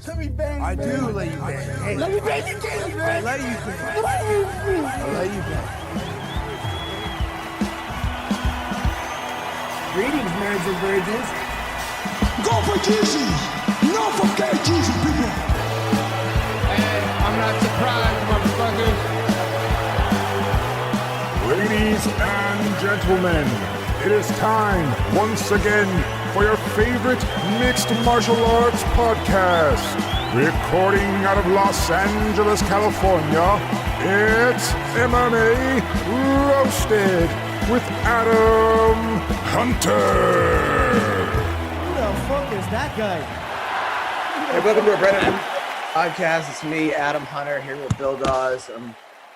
Let me bang. I do let you bang. Hey, let me bang you, man. I let you bang. I let you bang. Greetings, marrieds and virgins. Go for Jesus. No for Jesus, people. Hey, I'm not surprised, motherfuckers. Ladies and gentlemen, it is time once again for your favorite mixed martial arts podcast. Recording out of Los Angeles, California, it's MMA Roasted with Adam Hunter. Who the fuck is that guy? Hey, welcome to our brand new podcast. It's me, Adam Hunter, here with Bill Dawes.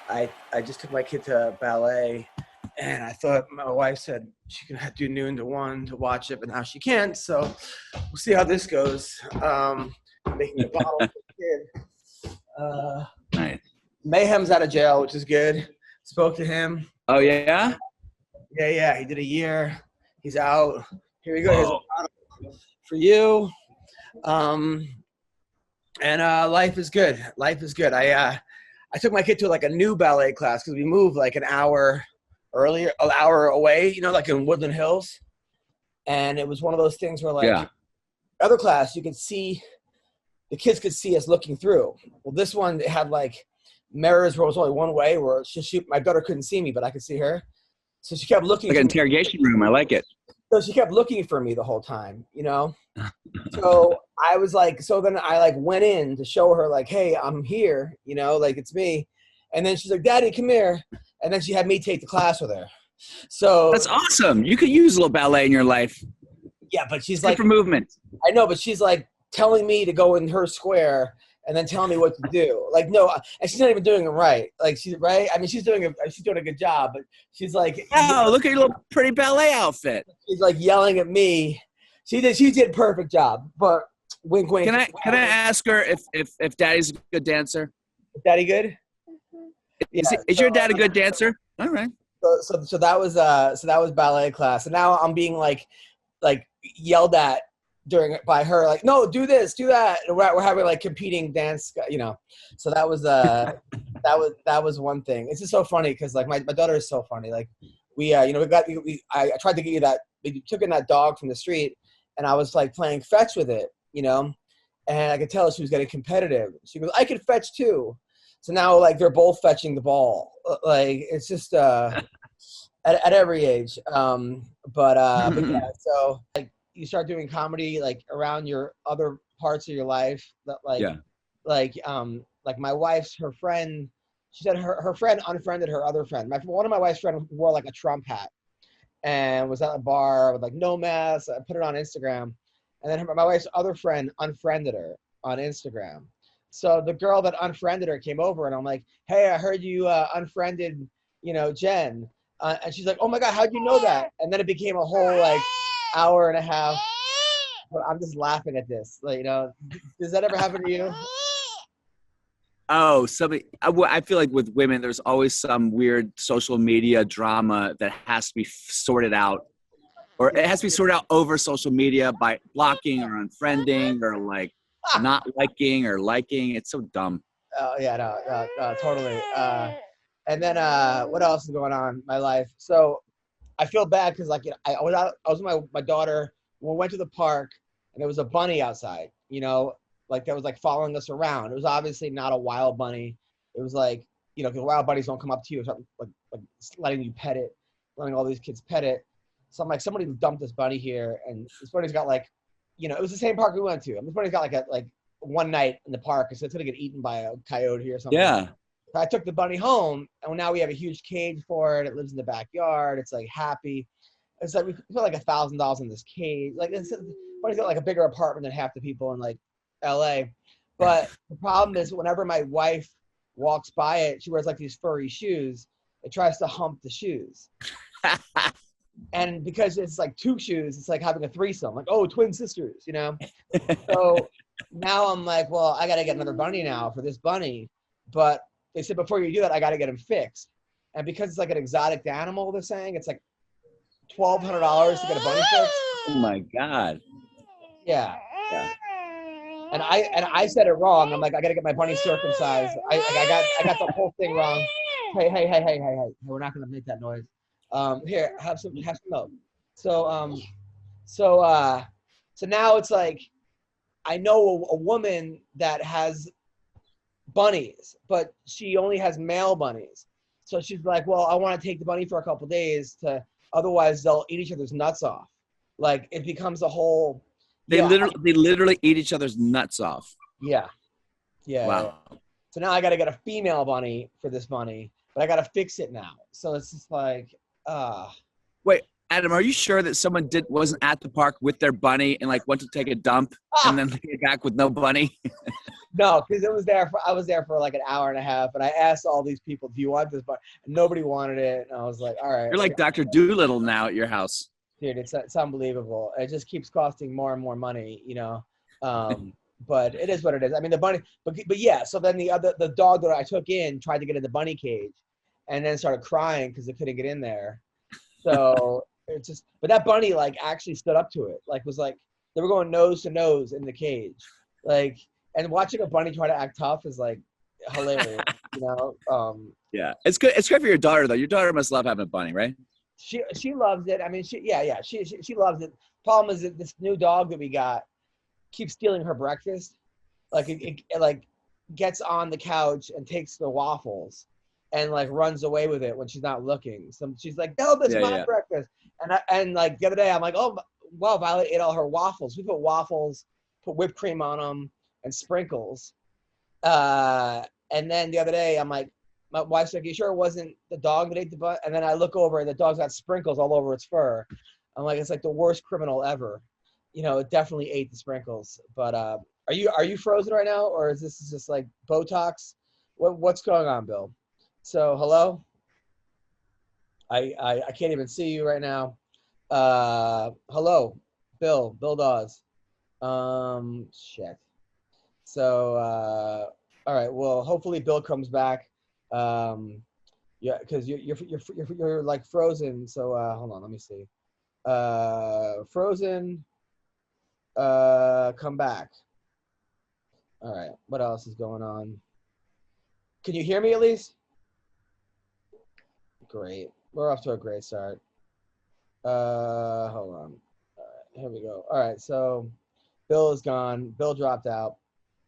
I just took my kid to ballet, and I thought my wife said she could do noon to 1 to watch it, but now she can't. So we'll see how this goes. Making a bottle for the kid. Nice. Mayhem's out of jail, which is good. Spoke to him. Oh yeah. Yeah. He did a year. He's out. Here we go. Here's a bottle for you. And life is good. Life is good. I took my kid to like a new ballet class because we moved like an hour away, like in Woodland Hills. And it was one of those things where other class, you could see, the kids could see us looking through. Well, this one, it had like mirrors where it was only one way where my daughter couldn't see me, but I could see her. So she kept looking. Like an interrogation room. I like it. So she kept looking for me the whole time, So I was like, so then I went in to show her like, hey, I'm here, it's me. And then she's like, Daddy, come here. And then she had me take the class with her. So that's awesome. You could use a little ballet in your life. Yeah, but she's good like for movement. I know, but she's like telling me to go in her square and then telling me what to do. Like, no, and she's not even doing it right. Like, she's right. I mean, she's doing a good job, but she's like, oh, look at your little pretty ballet outfit. She's like yelling at me. She did a perfect job, but wink, wink. Can I ask her if Daddy's a good dancer? Is Daddy good? Is your dad a good dancer? All right. So that was ballet class, and now I'm being like yelled at by her, like, no, do this, do that. And we're having like competing dance, So that was that was one thing. It's just so funny because like my daughter is so funny. Like I tried to get you that. We took in that dog from the street, and I was like playing fetch with it, and I could tell she was getting competitive. She goes, I could fetch too. So now like they're both fetching the ball. Like it's just at every age. But yeah, so like you start doing comedy like around your other parts of your life that like my wife's, her friend, she said her friend unfriended her other friend. One of my wife's friends wore like a Trump hat and was at a bar with like no mask. I put it on Instagram, and then my wife's other friend unfriended her on Instagram. So the girl that unfriended her came over, and I'm like, hey, I heard you unfriended, Jen. And she's like, oh my God, how'd you know that? And then it became a whole like hour and a half. But I'm just laughing at this. Like, does that ever happen to you? Oh, I feel like with women, there's always some weird social media drama that has to be sorted out, or it has to be sorted out over social media by blocking or unfriending or like not liking or liking. It's so dumb. Oh yeah, no, totally. And then what else is going on in my life? So I feel bad because like I was with my daughter. We went to the park, and there was a bunny outside. Like that was like following us around. It was obviously not a wild bunny. It was like, because wild bunnies don't come up to you, like letting you pet it, letting all these kids pet it. So I'm like, somebody dumped this bunny here, and this bunny's got like, it was the same park we went to. And this bunny's got like one night in the park, so it's gonna get eaten by a coyote or something. Yeah. So I took the bunny home, and now we have a huge cage for it. It lives in the backyard. It's like happy. It's like we put like $1,000 in this cage. Like the bunny's got like a bigger apartment than half the people in like LA. But the problem is whenever my wife walks by it, she wears like these furry shoes. It tries to hump the shoes. And because it's like two shoes, it's like having a threesome. Like, oh, twin sisters, So now I'm like, well, I got to get another bunny now for this bunny. But they said before you do that, I got to get him fixed. And because it's like an exotic animal, they're saying it's like $1,200 to get a bunny fixed. Oh my God. Yeah. I said it wrong. I'm like, I gotta get my bunny circumcised. I got the whole thing wrong. Hey. We're not gonna make that noise. Here, have some milk. So now it's like, I know a woman that has bunnies, but she only has male bunnies. So she's like, well, I want to take the bunny for a couple of days otherwise they'll eat each other's nuts off. Like, it becomes a whole. They literally eat each other's nuts off. Yeah. Wow. Yeah. So now I got to get a female bunny for this bunny, but I got to fix it now. So it's just like, Wait, Adam, are you sure that someone wasn't at the park with their bunny and like went to take a dump and then came back with no bunny? No, because I was there for like an hour and a half, and I asked all these people, do you want this bunny? And nobody wanted it. And I was like, all right. You're like Dr. Doolittle now at your house. Dude, it's unbelievable. It just keeps costing more and more money, but it is what it is. I mean, the bunny, but yeah. So then the dog that I took in tried to get in the bunny cage, and then started crying because it couldn't get in there. So but that bunny like actually stood up to it. Like, was like, they were going nose to nose in the cage, like, and watching a bunny try to act tough is like hilarious, Yeah, it's good. It's good for your daughter though. Your daughter must love having a bunny, right? She loves it. I mean, she loves it. Problem is that this new dog that we got keeps stealing her breakfast. Like, it like gets on the couch and takes the waffles and like runs away with it when she's not looking. So she's like, no, that's my breakfast. And like the other day I'm like, oh, well, Violet ate all her waffles. We put waffles, put whipped cream on them and sprinkles. And then the other day I'm like, my wife's like, you sure it wasn't the dog that ate the butt? And then I look over and the dog's got sprinkles all over its fur. I'm like, it's like the worst criminal ever. It definitely ate the sprinkles. But are you frozen right now, or is this just like Botox? What's going on, Bill? So hello? I can't even see you right now. Hello, Bill Dawes. Shit. So all right. Well, hopefully Bill comes back. Yeah, because you're like frozen. So hold on, let me see. Frozen. Come back. All right. What else is going on? Can you hear me at least? Great. We're off to a great start. Hold on. All right, here we go. All right. So Bill is gone. Bill dropped out.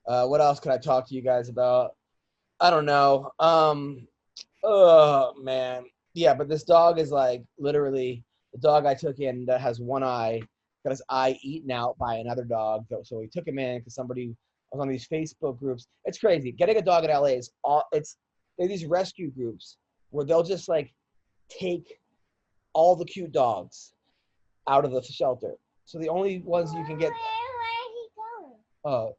What else could I talk to you guys about? I don't know. Oh man. Yeah, but this dog is like literally the dog I took in that has one eye, got his eye eaten out by another dog. So we took him in because somebody was on these Facebook groups. It's crazy. Getting a dog in LA is they're these rescue groups where they'll just like take all the cute dogs out of the shelter. So the only ones you can get.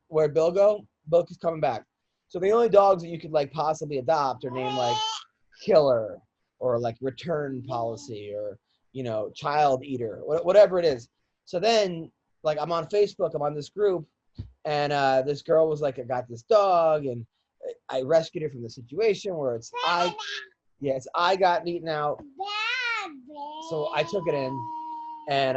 Where'd Bill go? Bill is coming back. So the only dogs that you could like possibly adopt are named like Killer or like Return Policy or Child Eater, whatever it is. So then like I'm on Facebook, I'm on this group, and this girl was like, I got this dog and I rescued it from the situation where its eye got eaten out. So I took it in, and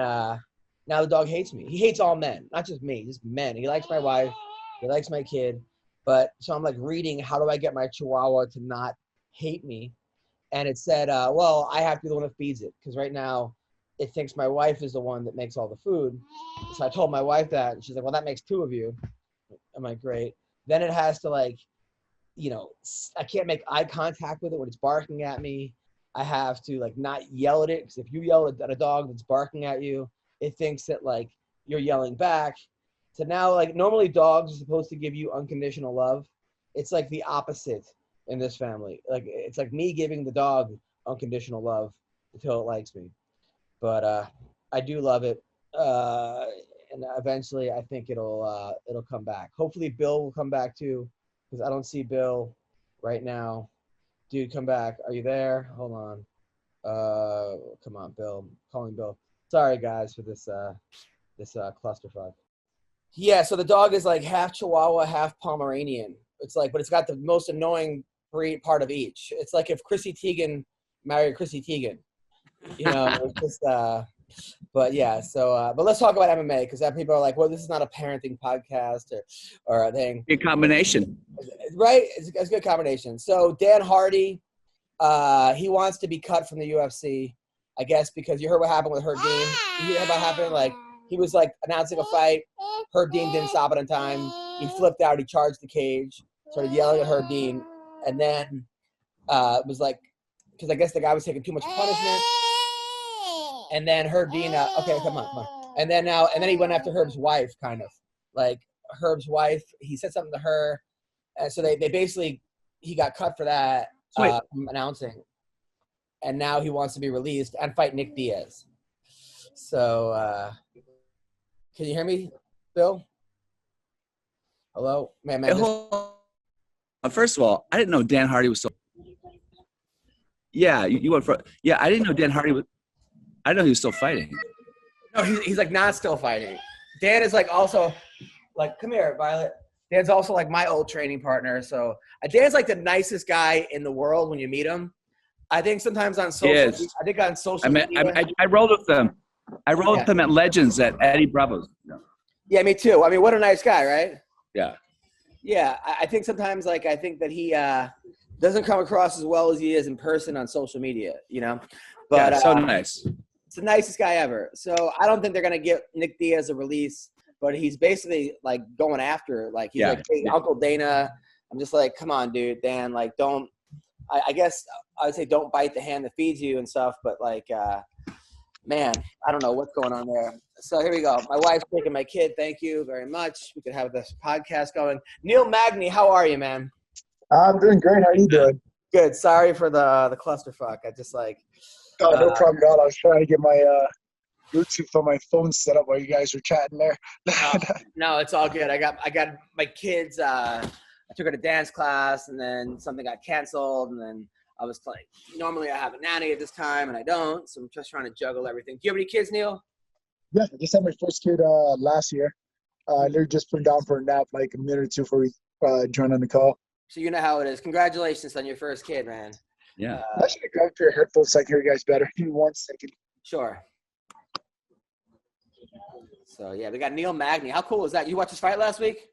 now the dog hates me. He hates all men, not just me, just men. He likes my wife, he likes my kid. But so I'm like reading, how do I get my Chihuahua to not hate me? And it said, well, I have to be the one that feeds it, because right now it thinks my wife is the one that makes all the food. So I told my wife that, and she's like, well, that makes two of you. I'm like, great. Then it has to like, I can't make eye contact with it when it's barking at me. I have to like not yell at it, because if you yell at a dog that's barking at you, it thinks that like you're yelling back. So now like normally dogs are supposed to give you unconditional love. It's like the opposite in this family. Like it's like me giving the dog unconditional love until it likes me. But I do love it. And eventually I think it'll come back. Hopefully Bill will come back too, because I don't see Bill right now. Dude, come back. Are you there? Hold on. Come on, Bill. I'm calling Bill. Sorry guys for this clusterfuck. Yeah, so the dog is like half Chihuahua, half Pomeranian. It's like, but it's got the most annoying breed part of each. It's like if Chrissy Teigen married Chrissy Teigen. It's just But yeah, so but let's talk about MMA because people are like, well, this is not a parenting podcast or a thing. Good combination. Right? It's a good combination. So Dan Hardy, he wants to be cut from the UFC, I guess, because you heard what happened with Herb Dean. You heard what happened? Like, he was like announcing a fight. Herb Dean didn't stop it in time. He flipped out. He charged the cage, started yelling at Herb Dean, and then it was like, because I guess the guy was taking too much punishment. And then Herb Dean, okay, come on. And then he went after Herb's wife, kind of. Like, Herb's wife, he said something to her. And so they basically, he got cut for that, announcing. And now he wants to be released and fight Nick Diaz. So, can you hear me, Bill? Hello? Man. First of all, I didn't know Dan Hardy was so. Yeah, you went for. Yeah, I didn't know Dan Hardy was. I didn't know he was still fighting. No, he's like not still fighting. Dan is like also like, come here, Violet. Dan's also like my old training partner. So Dan's like the nicest guy in the world when you meet him. I think sometimes on social, on social media. I rolled with them. I rolled with them at Legends at Eddie Bravo's. Yeah, me too. I mean, what a nice guy, right? Yeah. Yeah, I think sometimes like I think that he doesn't come across as well as he is in person on social media, you know. But yeah, so nice. It's the nicest guy ever. So I don't think they're gonna get Nick Diaz a release, but he's basically like going after, like he's like, hey, Uncle Dana. I'm just like, come on, dude, Dan, like don't. I guess I would say don't bite the hand that feeds you and stuff, but like, man, I don't know what's going on there. So here we go. My wife's taking my kid. Thank you very much. We could have this podcast going. Neil Magny, how are you, man? I'm doing great. How are you doing? Good. Sorry for the clusterfuck. I just like. Oh, no problem at all. I was trying to get my Bluetooth on my phone set up while you guys were chatting there. No, it's all good. I got my kids. I took her to dance class, and then something got canceled, and then I was like, normally I have a nanny at this time, and I don't, so I'm just trying to juggle everything. Do you have any kids, Neil? Yeah, I just had my first kid last year. I literally just put him down for a nap like a minute or two before we joined on the call. So you know how it is. Congratulations on your first kid, man. Yeah. I should grab your headphones so I can hear you guys better. Give me 1 second. Sure. So, yeah, we got Neil Magny. How cool is that? You watched his fight last week?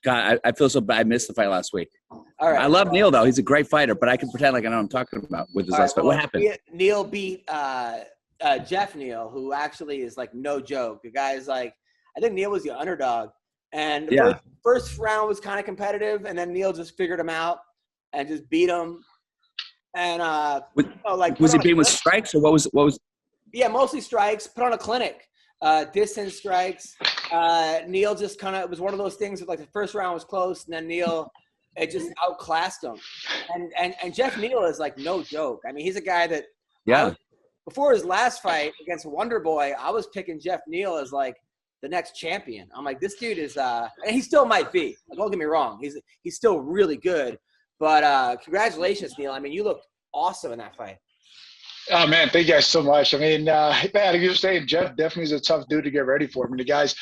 God, I feel so bad. I missed the fight last week. All right. I love Neil, though. He's a great fighter, but I can pretend like I know what I'm talking about with his last fight. What happened? Neil beat Jeff Neal, who actually is like no joke. The guy is like, I think Neil was the underdog. And the first round was kind of competitive, and then Neil just figured him out and just beat him. And was he beating with strikes, or what was? Yeah, mostly strikes. Put on a clinic, distance strikes. Neil just kind of, it was one of those things that like the first round was close, and then Neil, it just outclassed him. And Jeff Neal is like no joke. I mean, he's a guy that before his last fight against Wonder Boy, I was picking Jeff Neal as like the next champion. I'm like, this dude is and he still might be. Don't get me wrong. He's still really good. But congratulations, Neil. I mean, you looked awesome in that fight. Oh, man, thank you guys so much. I mean, man, like you were saying, Jeff definitely is a tough dude to get ready for. I mean, the guy's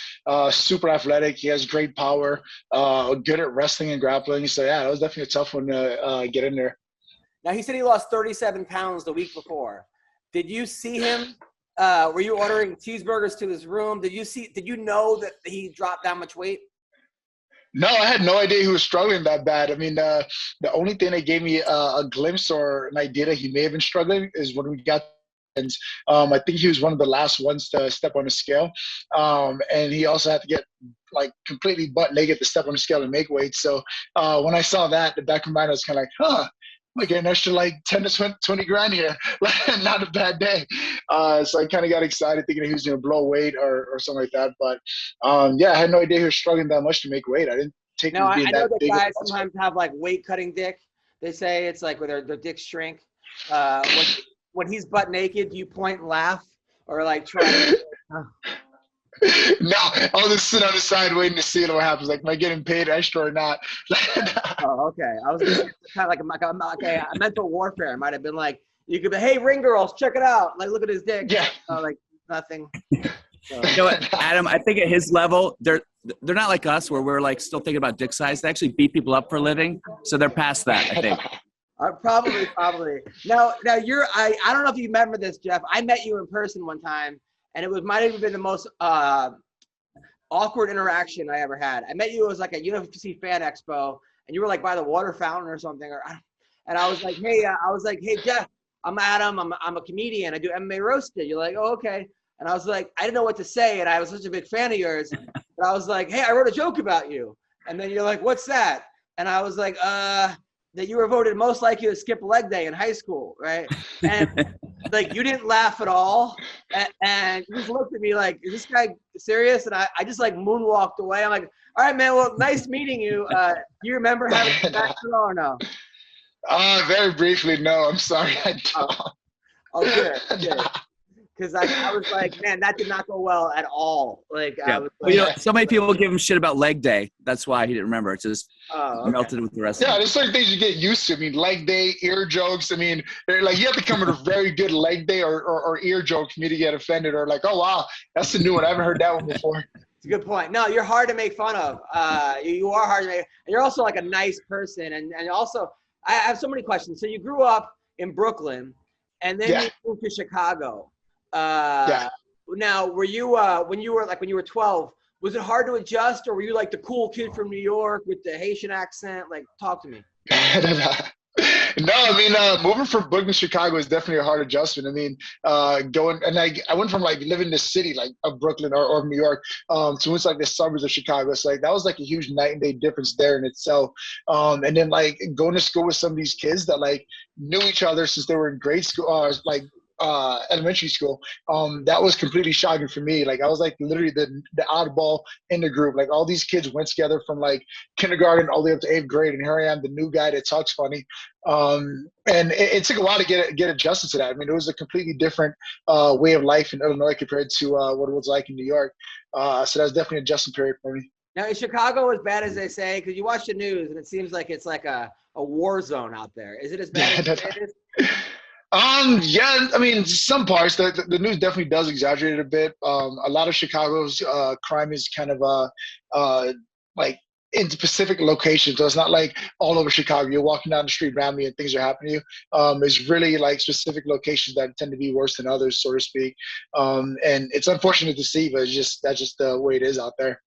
super athletic. He has great power, good at wrestling and grappling. So, yeah, that was definitely a tough one to get in there. Now, he said he lost 37 pounds the week before. Did you see him? Were you ordering cheeseburgers to his room? Did you know that he dropped that much weight? No, I had no idea he was struggling that bad. I mean, the only thing that gave me a glimpse or an idea that he may have been struggling is when we got and I think he was one of the last ones to step on the scale. And he also had to get like completely butt naked to step on the scale and make weight. So when I saw that, the back of my mind was kind of like, I'm getting an extra like 10 to 20 grand here. Not a bad day. So I kind of got excited thinking he was going to blow weight or something like that. But yeah, I had no idea he was struggling that much to make weight. I didn't take him being that big. I know that guys sometimes have like weight cutting dick. They say it's like where their dicks shrink. When he's butt naked, do you point and laugh or like try to No, I'll just sit on the side waiting to see what happens. Like, am I getting paid extra or not? Oh, okay. I was kind of like a mental warfare. It might have been like, you could be, hey, ring girls, check it out. Like, look at his dick. Yeah. Like, nothing. So. You know what, Adam, I think at his level, they're not like us where we're like still thinking about dick size. They actually beat people up for a living. So they're past that, I think. Probably. Now I don't know if you remember this, Jeff. I met you in person one time, and it might have been the most awkward interaction I ever had. I met you. It was like a UFC fan expo, and you were like by the water fountain or something. And I was like, hey, Jeff, I'm Adam. I'm a comedian. I do MMA Roasted. You're like, oh, okay. And I was like, I didn't know what to say, and I was such a big fan of yours. But I was like, hey, I wrote a joke about you. And then you're like, what's that? And I was like, that you were voted most likely to skip leg day in high school, right? And like, you didn't laugh at all. And you just looked at me like, is this guy serious? And I just like moonwalked away. I'm like, all right, man, well, nice meeting you. Do you remember having sex at all or no? Very briefly, no. I'm sorry, I don't. Oh, good. Because I was like, man, that did not go well at all. Like, yeah. I was like, so many people give him shit about leg day. That's why he didn't remember. It's just melted with the rest of it. Yeah, there's certain things you get used to. I mean, leg day, ear jokes. I mean, like, you have to come with a very good leg day or ear joke for me to get offended, or like, oh, wow, that's a new one. I haven't heard that one before. It's a good point. No, you're hard to make fun of. You are hard to make. And you're also like a nice person. And also, I have so many questions. So you grew up in Brooklyn, and then you moved to Chicago. Now, were you when you were 12, was it hard to adjust, or were you like the cool kid from New York with the Haitian accent? Like, talk to me. No, I mean, moving from Brooklyn to Chicago is definitely a hard adjustment. I mean, I went from like living in the city, like of Brooklyn or New York, to it's like the suburbs of Chicago. So like that was like a huge night and day difference there in itself. And then like going to school with some of these kids that like knew each other since they were in grade school, elementary school, that was completely shocking for me. Like I was like literally the oddball in the group. Like all these kids went together from like kindergarten all the way up to 8th grade, and here I am, the new guy that talks funny. And it took a while to get adjusted to that. I mean, it was a completely different way of life in Illinois compared to what it was like in New York. So that was definitely an adjustment period for me. Now, is Chicago as bad as they say? Because you watch the news and it seems like it's like a war zone out there. Is it as bad as it is? Yeah, I mean, some parts. The news definitely does exaggerate it a bit. A lot of Chicago's crime is kind of like in specific locations. So it's not like all over Chicago. You're walking down the street randomly and things are happening to you. It's really like specific locations that tend to be worse than others, so to speak. And it's unfortunate to see, but that's just the way it is out there.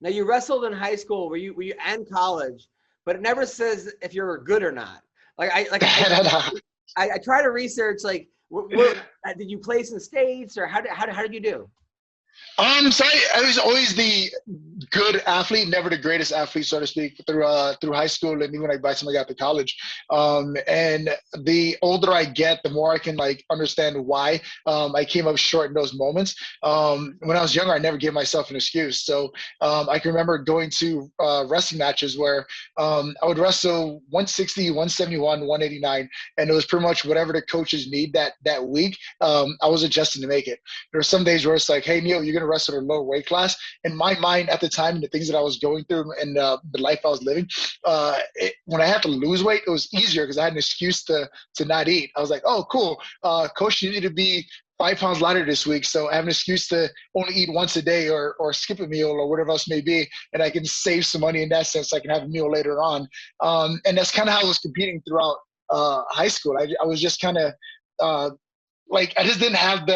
Now, you wrestled in high school, were you and college, but it never says if you're good or not. I try to research, like, did you place in states, or how did you do? So I was always the good athlete, never the greatest athlete, so to speak, through high school and even like by the time I got to college. And the older I get, the more I can like understand why I came up short in those moments. When I was younger, I never gave myself an excuse. So I can remember going to wrestling matches where I would wrestle 160, 171, 189, and it was pretty much whatever the coaches need that week. I was adjusting to make it. There were some days where it's like, hey, Neil, you're going to wrestle at a lower weight class. In my mind at the time, and the things that I was going through and the life I was living, when I had to lose weight, it was easier because I had an excuse to not eat. I was like, oh, cool. Coach, you need to be 5 pounds lighter this week, so I have an excuse to only eat once a day or skip a meal or whatever else may be, and I can save some money in that sense. So I can have a meal later on. And that's kind of how I was competing throughout high school. I was just kind of like, I just didn't have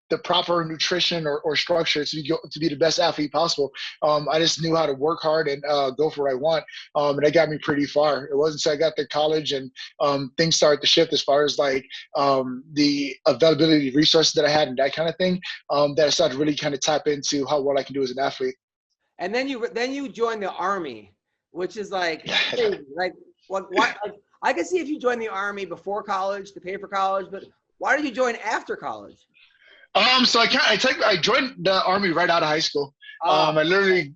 the proper nutrition or structure to be the best athlete possible. I just knew how to work hard and go for what I want. And that got me pretty far. It wasn't until I got to college and things started to shift as far as like the availability of resources that I had and that kind of thing, that I started to really kind of tap into how well I can do as an athlete. And then you joined the Army, which is like, hey, like what like, I can see if you joined the Army before college to pay for college, but why did you join after college? So I joined the Army right out of high school. I literally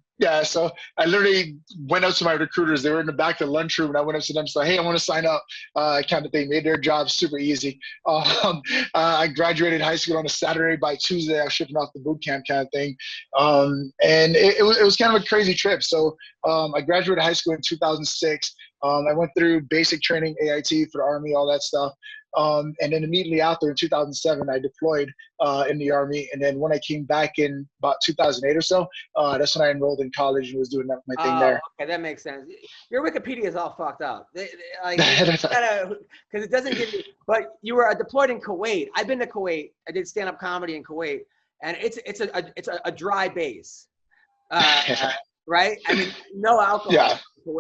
went up to my recruiters. They were in the back of the lunchroom, and I went up to them and said, hey, I want to sign up, kind of thing. Made their job super easy. I graduated high school on a Saturday. By Tuesday, I was shipping off the boot camp kind of thing. And it was kind of a crazy trip. So I graduated high school in 2006. I went through basic training, AIT for the Army, all that stuff. And then immediately after, in 2007, I deployed in the Army. And then when I came back in about 2008 or so, that's when I enrolled in college and was doing my thing there. Okay, that makes sense. Your Wikipedia is all fucked up. Because it doesn't give you. But you were deployed in Kuwait. I've been to Kuwait. I did stand-up comedy in Kuwait, and it's a dry base, right? I mean, no alcohol in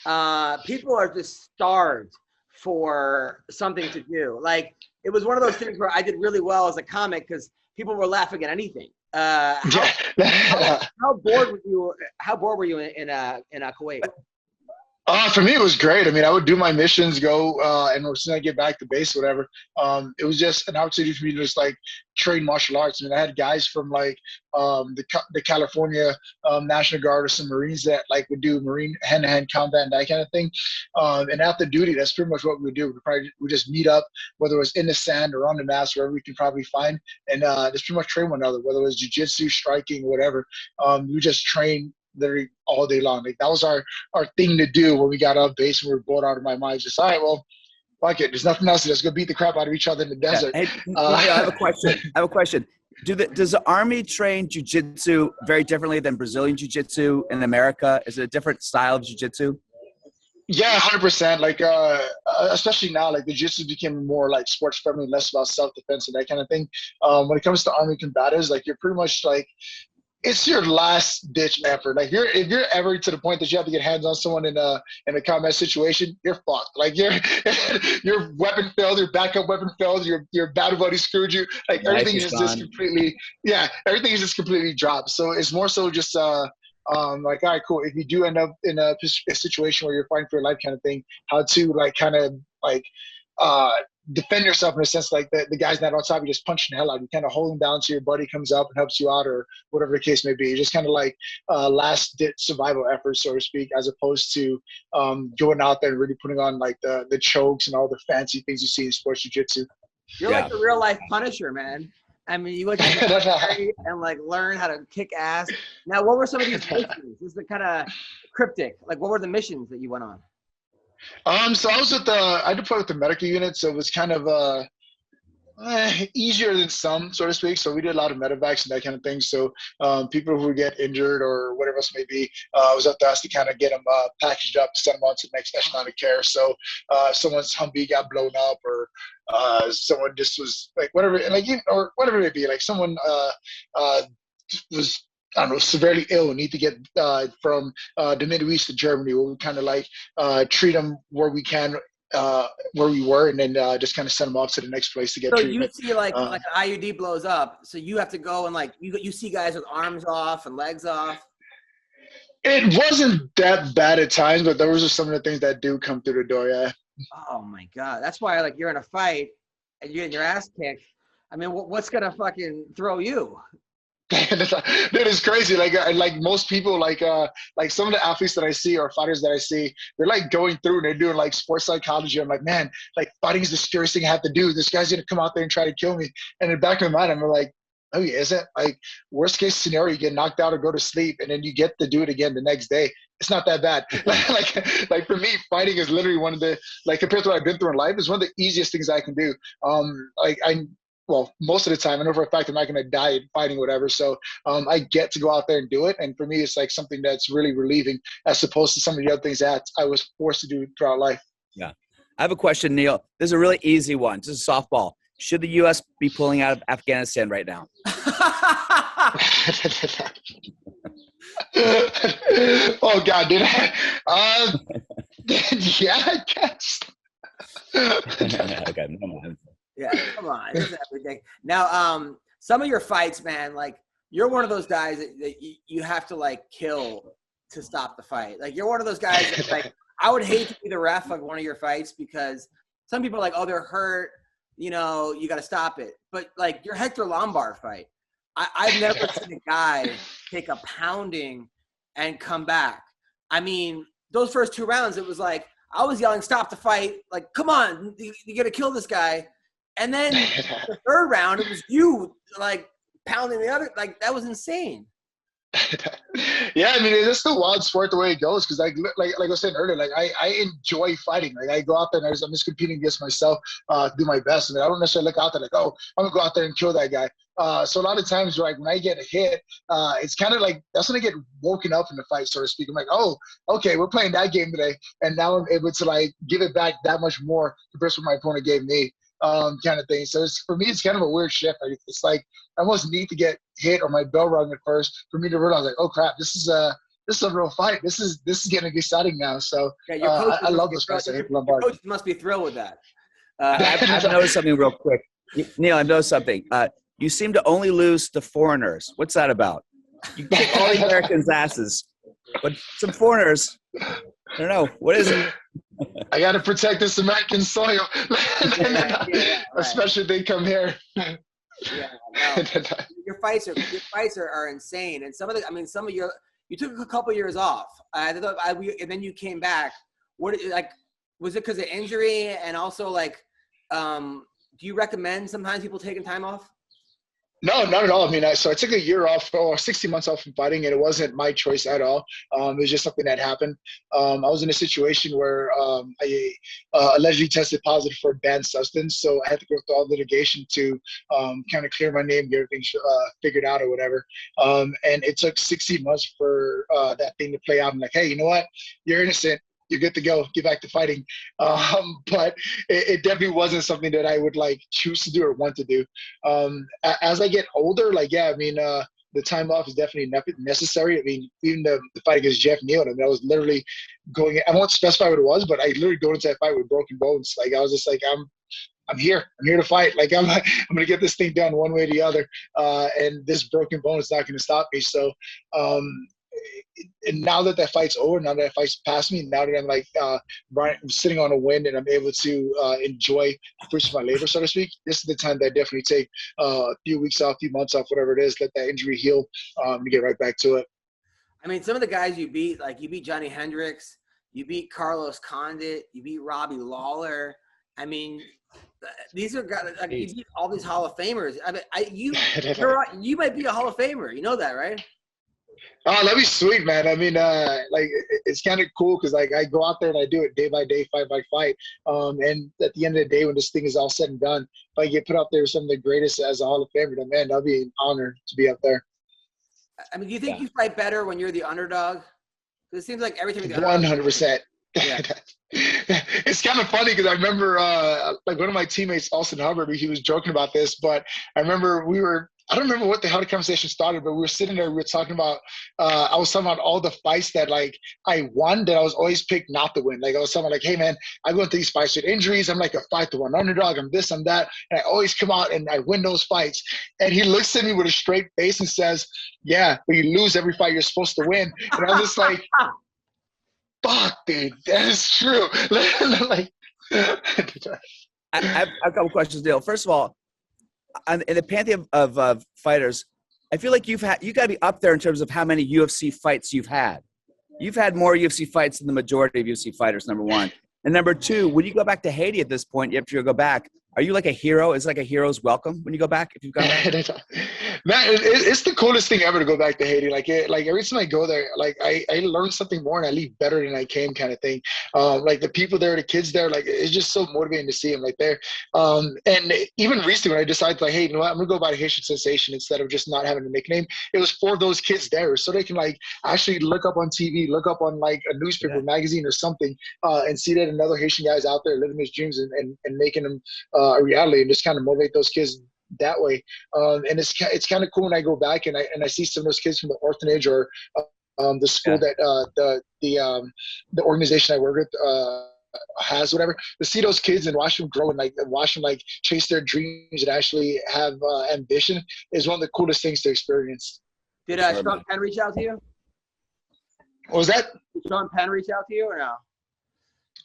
Kuwait. People are just starved for something to do. Like, it was one of those things where I did really well as a comic because people were laughing at anything. How bored were you? How bored were you in Kuwait? For me, it was great. I mean, I would do my missions, go, and as soon as I get back to base, whatever, it was just an opportunity for me to just like train martial arts. I mean, I had guys from like the California National Guard or some Marines that like would do Marine hand-to-hand combat and that kind of thing. And after duty, that's pretty much what we would do. We just meet up, whether it was in the sand or on the mats, wherever we can probably find, and just pretty much train one another, whether it was jiu-jitsu, striking, whatever. We just train literally all day long. Like, that was our thing to do when we got off base and we were bored out of my mind. Just, all right, well, fuck it. There's nothing else. Let's go beat the crap out of each other in the desert. Hey, I have a question. Does the Army train jiu-jitsu very differently than Brazilian jiu-jitsu in America? Is it a different style of jiu-jitsu? Yeah, 100%. Like, especially now, like the jiu-jitsu became more like sports friendly, less about self-defense and that kind of thing. When it comes to Army combatives, like, you're pretty much like, it's your last ditch effort. Like, if you're ever to the point that you have to get hands on someone in a combat situation, you're fucked. Like, your weapon failed, your backup weapon failed, your battle buddy screwed you. Like, everything is just completely, everything is just completely dropped. So it's more so just like, all right, cool. If you do end up in a situation where you're fighting for your life kind of thing, how to like kind of like defend yourself in a sense, like the guy's not on top, you just punching the hell out. You kind of hold him down so your buddy comes up and helps you out, or whatever the case may be. It's just kind of like last ditch survival effort, so to speak, as opposed to going out there and really putting on like the chokes and all the fancy things you see in sports jiu-jitsu. You're like the real life Punisher, man. I mean, you went to and like learn how to kick ass. Now, what were some of these missions? This is the kind of cryptic. Like, what were the missions that you went on? So I was I deployed with the medical unit, so it was kind of easier than some, so to speak. So we did a lot of medevacs and that kind of thing. So people who get injured or whatever else may be, it was up to us to kind of get them packaged up, send them on to the next echelon of care. So someone's Humvee got blown up, or someone just was like whatever, like, or whatever it may be, like someone was, I don't know, severely ill, need to get from the Middle East to Germany, where we kind of like treat them where we can, where we were, and then just kind of send them off to the next place to get treatment. So you see like an IUD blows up, so you have to go and like, you see guys with arms off and legs off? It wasn't that bad at times, but those are some of the things that do come through the door, yeah. Oh my God. That's why, like, you're in a fight and you're getting your ass kicked. I mean, what's going to fucking throw you? That is crazy. Like most people, like some of the athletes that I see or fighters that I see, they're like going through and they're doing like sports psychology. I'm like, man, like fighting is the scariest thing I have to do. This guy's gonna come out there and try to kill me. And in the back of my mind, I'm like, oh yeah, isn't like worst case scenario, you get knocked out or go to sleep, and then you get to do it again the next day. It's not that bad. like for me, fighting is literally one of the, like, compared to what I've been through in life, is one of the easiest things I can do. Well, most of the time, I know for a fact I'm not going to die fighting, whatever. So I get to go out there and do it. And for me, it's like something that's really relieving, as opposed to some of the other things that I was forced to do throughout life. Yeah. I have a question, Neil. This is a really easy one. This is softball. Should the U.S. be pulling out of Afghanistan right now? Oh, God, dude. Yeah, I guess. Okay, no more. Yeah, come on. Isn't that ridiculous? Now, some of your fights, man, like, you're one of those guys that you have to, like, kill to stop the fight. Like, you're one of those guys that, like, I would hate to be the ref of one of your fights, because some people are like, oh, they're hurt, you know, you got to stop it. But, like, your Hector Lombard fight, I've never seen a guy take a pounding and come back. I mean, those first 2 rounds, it was like, I was yelling, stop the fight. Like, come on, you got to kill this guy. And then the 3rd round, it was you, like, pounding the other. Like, that was insane. Yeah, I mean, it's the wild sport the way it goes. Because like I was saying earlier, like I enjoy fighting. Like I go out there and I'm just competing against myself to do my best. And I don't necessarily look out there like, oh, I'm gonna go out there and kill that guy. So a lot of times, like when I get hit, it's kind of like that's when I get woken up in the fight, so to speak. I'm like, oh, okay, we're playing that game today, and now I'm able to like give it back that much more compared to what my opponent gave me. Kind of thing. So for me, it's kind of a weird shift. Like, it's like I almost need to get hit or my bell rung at first for me to realize, like, oh crap, this is a real fight. This is getting exciting now. So yeah, I love those fights. Your coach must be thrilled with that. I've noticed something real quick. Neil, I've noticed something. You seem to only lose to foreigners. What's that about? You kick all the Americans' asses, but some foreigners, I don't know. What is it? I got to protect this American soil, especially if they come here. Yeah, no. Your fights are insane, and some of you took a couple years off, and then you came back. What was it because of injury, and also like, do you recommend sometimes people taking time off? No, not at all. I mean, so I took a year off or 16 months off from fighting, and it wasn't my choice at all. It was just something that happened. I was in a situation where I allegedly tested positive for a banned substance, so I had to go through all litigation to kind of clear my name, get everything figured out or whatever. And it took 16 months for that thing to play out. I'm like, hey, you know what? You're innocent. You're good to go. Get back to fighting. But it definitely wasn't something that I would like choose to do or want to do. As I get older, like, yeah, I mean, the time off is definitely necessary. I mean, even the fight against Jeff Neal, I mean, I was literally going, I won't specify what it was, but I literally go into that fight with broken bones. Like, I was just like, I'm here. I'm here to fight. Like, I'm going to get this thing done one way or the other. And this broken bone is not going to stop me. So, and now that fight's over, now that fight's past me, now that I'm like I'm sitting on a win and I'm able to enjoy the fruits of my labor, so to speak, this is the time that I definitely take a few weeks off, few months off, whatever it is, let that injury heal and get right back to it. I mean, some of the guys you beat, like you beat Johnny Hendricks, you beat Carlos Condit, you beat Robbie Lawler. I mean, these are guys, like, you beat all these Hall of Famers. I mean, you might be a Hall of Famer. You know that, right? Oh, that'd be sweet, man. I mean, like, it's kind of cool because, like, I go out there and I do it day by day, fight by fight. And at the end of the day, when this thing is all said and done, if I get put up there with some of the greatest as a Hall of Famer, then, man, that'll be an honor to be up there. I mean, do you think you fight better when you're the underdog? Because it seems like everything. 100%. Yeah. It's kind of funny because I remember, like, one of my teammates, Austin Hubbard, he was joking about this, but I remember I don't remember how the conversation started, but we were sitting there, we were talking about, I was talking about all the fights that, like, I won that I was always picked not to win. Like, I was talking about, like, hey, man, I go into these fights with injuries. I'm like a 5-1 underdog. I'm this, I'm that. And I always come out and I win those fights. And he looks at me with a straight face and says, yeah, but you lose every fight you're supposed to win. And I was just like, fuck, dude, that is true. Like, I have a couple questions, Neil. First of all, in the pantheon of fighters, I feel like you got to be up there in terms of how many UFC fights you've had. You've had more UFC fights than the majority of UFC fighters, number one. And number two, when you go back to Haiti at this point, after you go back, are you like a hero? Is it like a hero's welcome when you go back? If you've gone back? Man, it's the coolest thing ever to go back to Haiti. Like every time I go there, like I learn something more and I leave better than I came, kind of thing. Like the people there, the kids there, like it's just so motivating to see them like there. And even recently when I decided, like, hey, you know what, I'm gonna go by Haitian Sensation instead of just not having a nickname. It was for those kids there, so they can like actually look up on TV, look up on like a newspaper, magazine, or something, and see that another Haitian guy's out there living his dreams and making them a reality, and just kind of motivate those kids that way. And it's kind of cool when I go back and I see some of those kids from the orphanage or the school that the organization I work with has, whatever, to see those kids and watch them grow and watch them chase their dreams and actually have ambition is one of the coolest things to experience. Did Sean Penn reach out to you? What was that? Did Sean Penn reach out to you or no?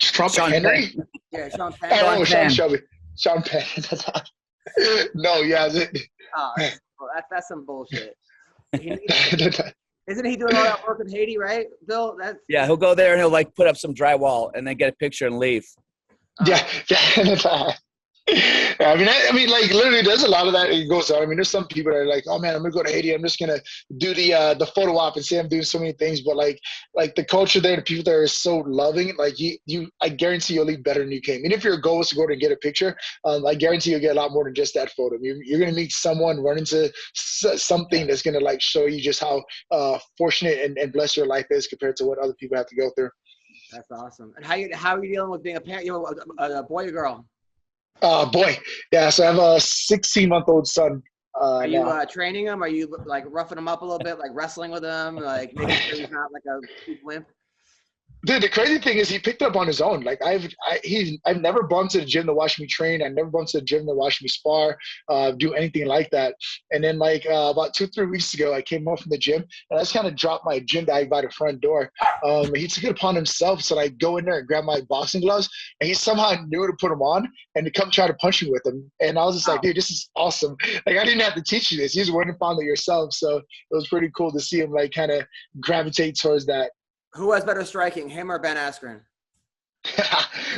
Sean Henry? Penn. Yeah, Sean Penn. Oh, Sean Shelby. Sean Penn. No, yeah. Oh, that's some bullshit. Isn't he doing all that work in Haiti, right, Bill? Yeah, he'll go there and he'll like put up some drywall and then get a picture and leave. Yeah. I mean, like literally, there's a lot of that. It goes on. I mean, there's some people that are like, "Oh man, I'm gonna go to Haiti. I'm just gonna do the photo op and say I'm doing so many things." But like the culture there, the people there are so loving. Like I guarantee you'll leave better than you came. And if your goal is to go and get a picture, I guarantee you'll get a lot more than just that photo. You're gonna meet someone, run into something that's gonna like show you just how fortunate and blessed your life is compared to what other people have to go through. That's awesome. And how are you dealing with being a parent? You have a boy or girl? Boy, yeah. So I have a 16-month-old son. Are you training him? Are you like roughing him up a little bit, like wrestling with him, like making sure he's not like a limp? Dude, the crazy thing is he picked up on his own. Like I've never bumped to the gym to watch me train. I never bumped to the gym to watch me spar, do anything like that. And then like about 2-3 weeks ago, I came home from the gym and I just kind of dropped my gym bag by the front door. He took it upon himself, so I go in there and grab my boxing gloves, and he somehow knew to put them on and to come try to punch me with them. And I was just like, dude, this is awesome. Like I didn't have to teach you this. You just went and found it yourself. So it was pretty cool to see him like kind of gravitate towards that. Who has better striking, him or Ben Askren?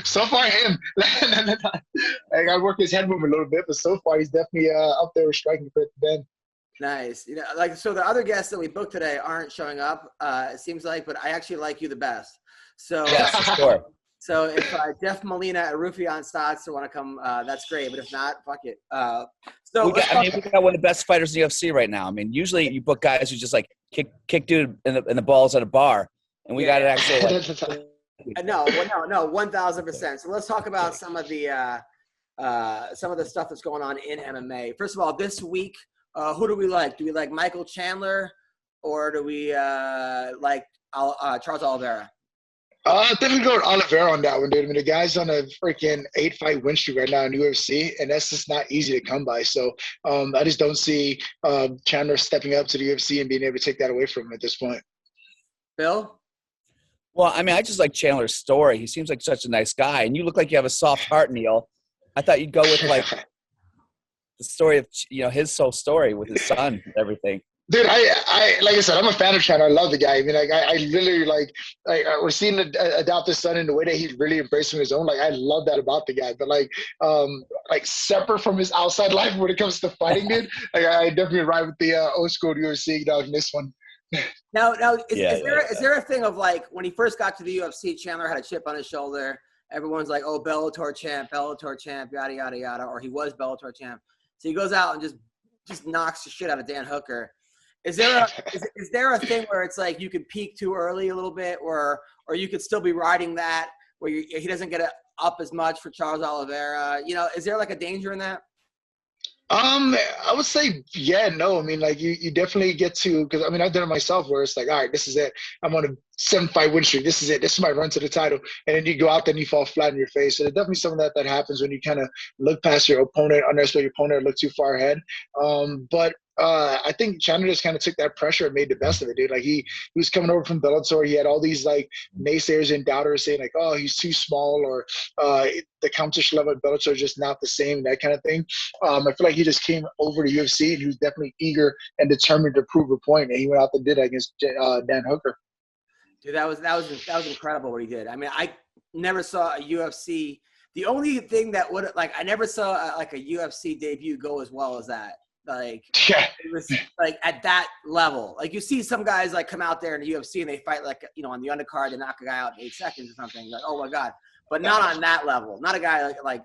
So far, him. Like, I work his head move a little bit, but so far he's definitely up there with striking for Ben. Nice. You know, like so the other guests that we booked today aren't showing up. It seems like, but I actually like you the best. So Yes, for sure. So if Jeff Molina and Rufian Stotts want to come, that's great. But if not, fuck it. We got one of the best fighters in the UFC right now. I mean, usually you book guys who just like kick dude in the balls at a bar. And we got it actually. Like, no, 1,000%. So let's talk about some of the stuff that's going on in MMA. First of all, this week, who do we like? Do we like Michael Chandler, or do we like Charles Oliveira? Definitely go with Oliveira on that one, dude. I mean, the guy's on a freaking 8-fight win streak right now in UFC, and that's just not easy to come by. So I just don't see Chandler stepping up to the UFC and being able to take that away from him at this point. Bill? Well, I mean, I just like Chandler's story. He seems like such a nice guy. And you look like you have a soft heart, Neil. I thought you'd go with like the story of, his whole story with his son and everything. Dude, I like I said, I'm a fan of Chandler. I love the guy. I mean, like, I literally we're seeing adopt his son in the way that he's really embracing his own. Like, I love that about the guy. But like separate from his outside life when it comes to fighting, dude, like, I definitely ride with the old school UFC dog in this one. Now, is there a thing of like when he first got to the UFC, Chandler had a chip on his shoulder. Everyone's like, "Oh, Bellator champ, yada yada yada," or he was Bellator champ. So he goes out and just knocks the shit out of Dan Hooker. Is there a thing where it's like you could peak too early a little bit, or you could still be riding that where he doesn't get up as much for Charles Oliveira? Is there like a danger in that? I would say, yeah, no. I mean, like you definitely get to, because I mean, I've done it myself where it's like, all right, this is it. I'm on a 7-fight win streak. This is it. This is my run to the title. And then you go out there and you fall flat on your face. So there's definitely some of that happens when you kind of look past your opponent, underestimate your opponent, look too far ahead. But I think Chandler just kind of took that pressure and made the best of it, dude. Like he was coming over from Bellator. He had all these like naysayers and doubters saying like, oh, he's too small, or the competition level at Bellator is just not the same, that kind of thing. I feel like he just came over to UFC and he was definitely eager and determined to prove a point. And he went out and did it against Dan Hooker. Dude, that was incredible what he did. I mean, I never saw a UFC. The only thing that would I never saw a UFC debut go as well as that. Like, yeah. It was like at that level. Like you see some guys like come out there in the UFC and they fight like, on the undercard, they knock a guy out in 8 seconds or something. Like, oh my God. But not on that level. Not a guy like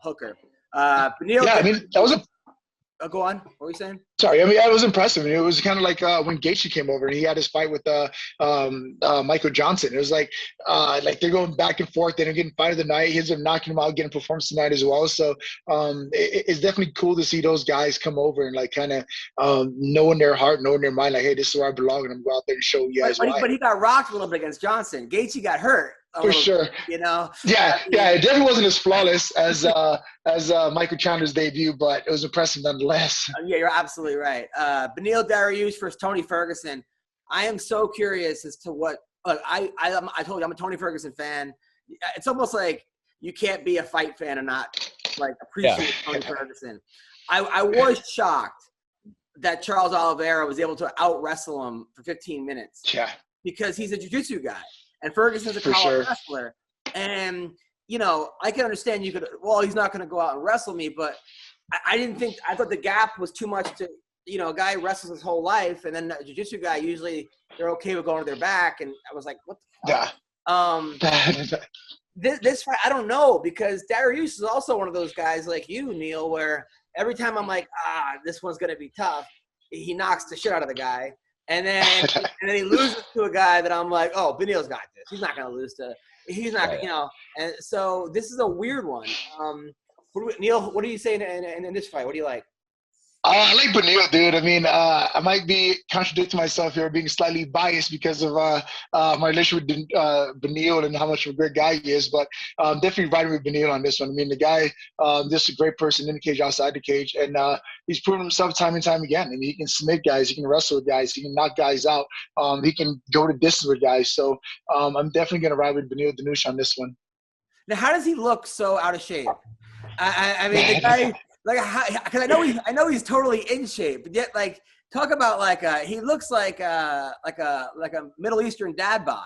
Hooker. But Neil, yeah, I mean, that was a. Go on. What were you saying? Sorry, I mean, it was impressive. I mean, it was kind of like when Gaethje came over and he had his fight with Michael Johnson. It was like they're going back and forth. They're getting fight of the night. He ends up knocking him out, getting performance tonight as well. So it's definitely cool to see those guys come over and like kind of knowing their heart, knowing their mind. Like, hey, this is where I belong, and I'm going to go out there and show you guys why. But he got rocked a little bit against Johnson. Gaethje got hurt. For sure. Yeah, it definitely wasn't as flawless as Michael Chandler's debut, but it was impressive nonetheless. Yeah, you're absolutely right. Beneil Dariush versus Tony Ferguson. I am so curious as to what. Look, I told you I'm a Tony Ferguson fan. It's almost like you can't be a fight fan and not like appreciate Tony Ferguson. I was shocked that Charles Oliveira was able to out wrestle him for 15 minutes. Yeah. Because he's a jiu-jitsu guy. And Ferguson's a college wrestler. And you know, I can understand you could, well, he's not going to go out and wrestle me, but I thought the gap was too much to, you know, a guy wrestles his whole life, and then a jiu-jitsu guy, usually they're okay with going to their back. And I was like, what the fuck? Yeah. This fight, I don't know, because Darius is also one of those guys like you, Neil, where every time I'm like, this one's going to be tough, he knocks the shit out of the guy. And then he loses to a guy that I'm like, oh, Benil's got this. He's not going to lose to – he's not – you know. And so this is a weird one. Neil, what are you saying in this fight? What do you like? I like Benil, dude. I mean, I might be contradicting myself here, being slightly biased because of my relationship with Benil and how much of a great guy he is. But definitely riding with Benil on this one. I mean, the guy, just a great person in the cage, outside the cage. And he's proven himself time and time again. I mean, he can submit guys. He can wrestle with guys. He can knock guys out. He can go the distance with guys. So I'm definitely going to ride with Benil Danush on this one. Now, how does he look so out of shape? I mean, the guy – like, because I know he's totally in shape, but yet, like, talk about like he looks like a Middle Eastern dad bod,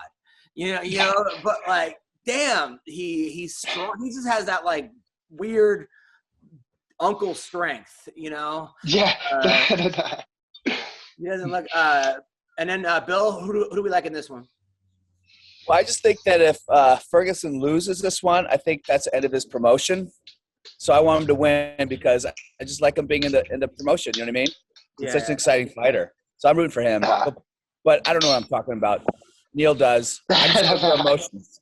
you know. But like, damn, he's strong. He just has that like weird uncle strength, you know. Yeah. He doesn't look. And then Bill, who do we like in this one? Well, I just think that if Ferguson loses this one, I think that's the end of his promotion. So I want him to win because I just like him being in the promotion. You know what I mean? He's such an exciting fighter. So I'm rooting for him. But I don't know what I'm talking about. Neil does. I'm just looking for emotions.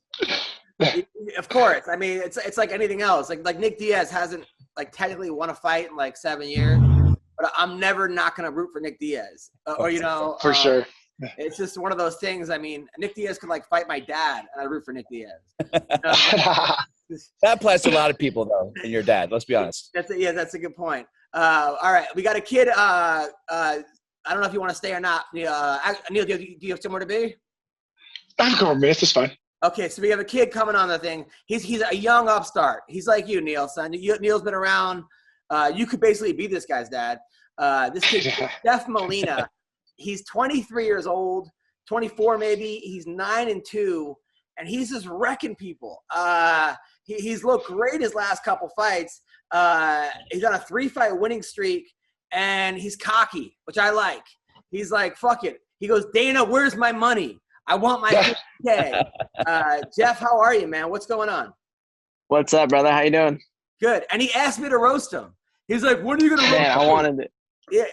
Of course. I mean, it's like anything else. Like Nick Diaz hasn't like technically won a fight in like 7 years, but I'm never not going to root for Nick Diaz. Or you know, for sure. It's just one of those things. I mean, Nick Diaz could like fight my dad, and I root for Nick Diaz. That applies to a lot of people, though, and your dad. Let's be honest. That's a good point. All right, we got a kid. I don't know if you want to stay or not. Neil, do you have somewhere to be? I'm going, man. It's fine. Okay, so we have a kid coming on the thing. He's a young upstart. He's like you, Neil, son. Neil's been around. You could basically be this guy's dad. This kid, Jeff Molina. He's 23 years old, 24 maybe. He's 9-2, and he's just wrecking people. He's looked great his last couple fights. He's on a 3-fight winning streak, and he's cocky, which I like. He's like, fuck it. He goes, Dana, where's my money? I want my $50K. Jeff, how are you, man? What's going on? What's up, brother? How you doing? Good. And he asked me to roast him. He's like, when are you going to roast him? Man, I wanted it. Yeah,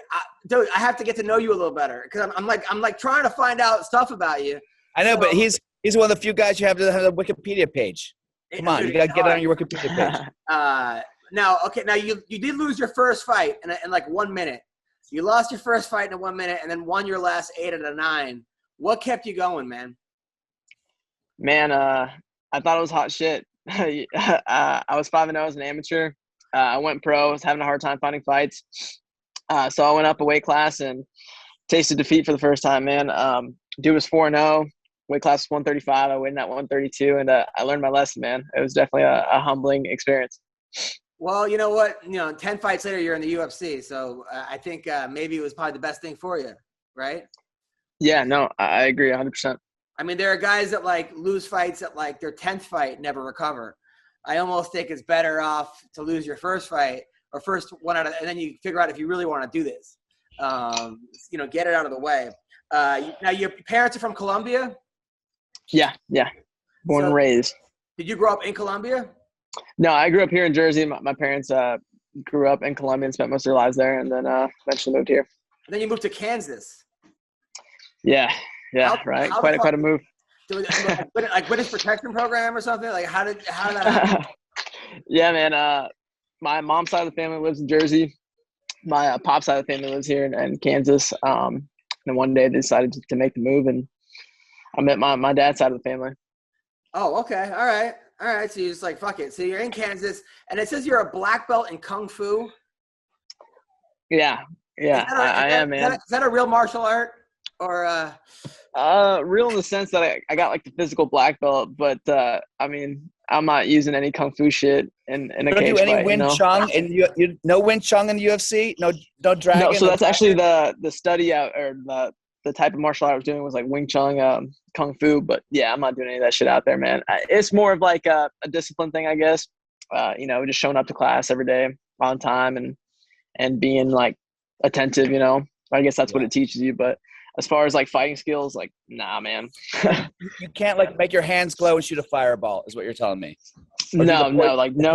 dude, I have to get to know you a little better because I'm like trying to find out stuff about you. I know, but he's one of the few guys you have to have a Wikipedia page. Come on, you got to get it on your Wikipedia page. Now you did lose your first fight in like 1 minute. You lost your first fight in 1 minute and then won your last 8 out of 9. What kept you going, man? Man, I thought it was hot shit. I was 5-0 as an amateur. I went pro. I was having a hard time finding fights. So I went up a weight class and tasted defeat for the first time, man. Dude was 4-0. Weight class was 135. I weighed in at 132, and I learned my lesson, man. It was definitely a humbling experience. Well, you know what? 10 fights later, you're in the UFC. So I think maybe it was probably the best thing for you, right? Yeah, no, I agree 100%. I mean, there are guys that like lose fights at like their 10th fight, never recover. I almost think it's better off to lose your first fight or first one out of, and then you figure out if you really want to do this. Get it out of the way. Now, your parents are from Colombia? Yeah. Born and raised. Did you grow up in Colombia? No, I grew up here in Jersey. My parents grew up in Colombia and spent most of their lives there, and then eventually moved here. And then you moved to Kansas. Yeah, right. Quite a move. Like British protection program or something? Like how did that happen? Yeah, man. My mom's side of the family lives in Jersey. My pop's side of the family lives here in Kansas. And one day they decided to make the move, and I met my dad's side of the family. Oh, okay. All right. So you're just like, fuck it. So you're in Kansas, and it says you're a black belt in Kung Fu. Yeah, I am, man. Is that a real martial art? Or real in the sense that I got like the physical black belt, but I mean, I'm not using any kung fu shit in a cage do any fight, Wing Chun and you no Wing Chun in the UFC? No dragon. No, so that's actually the study out or the type of martial art I was doing was like Wing Chun, Kung Fu. But yeah, I'm not doing any of that shit out there, man. It's more of like a discipline thing, I guess. Just showing up to class every day on time and being like attentive, I guess that's what it teaches you. But as far as like fighting skills, like, nah, man. You can't like make your hands glow and shoot a fireball is what you're telling me. No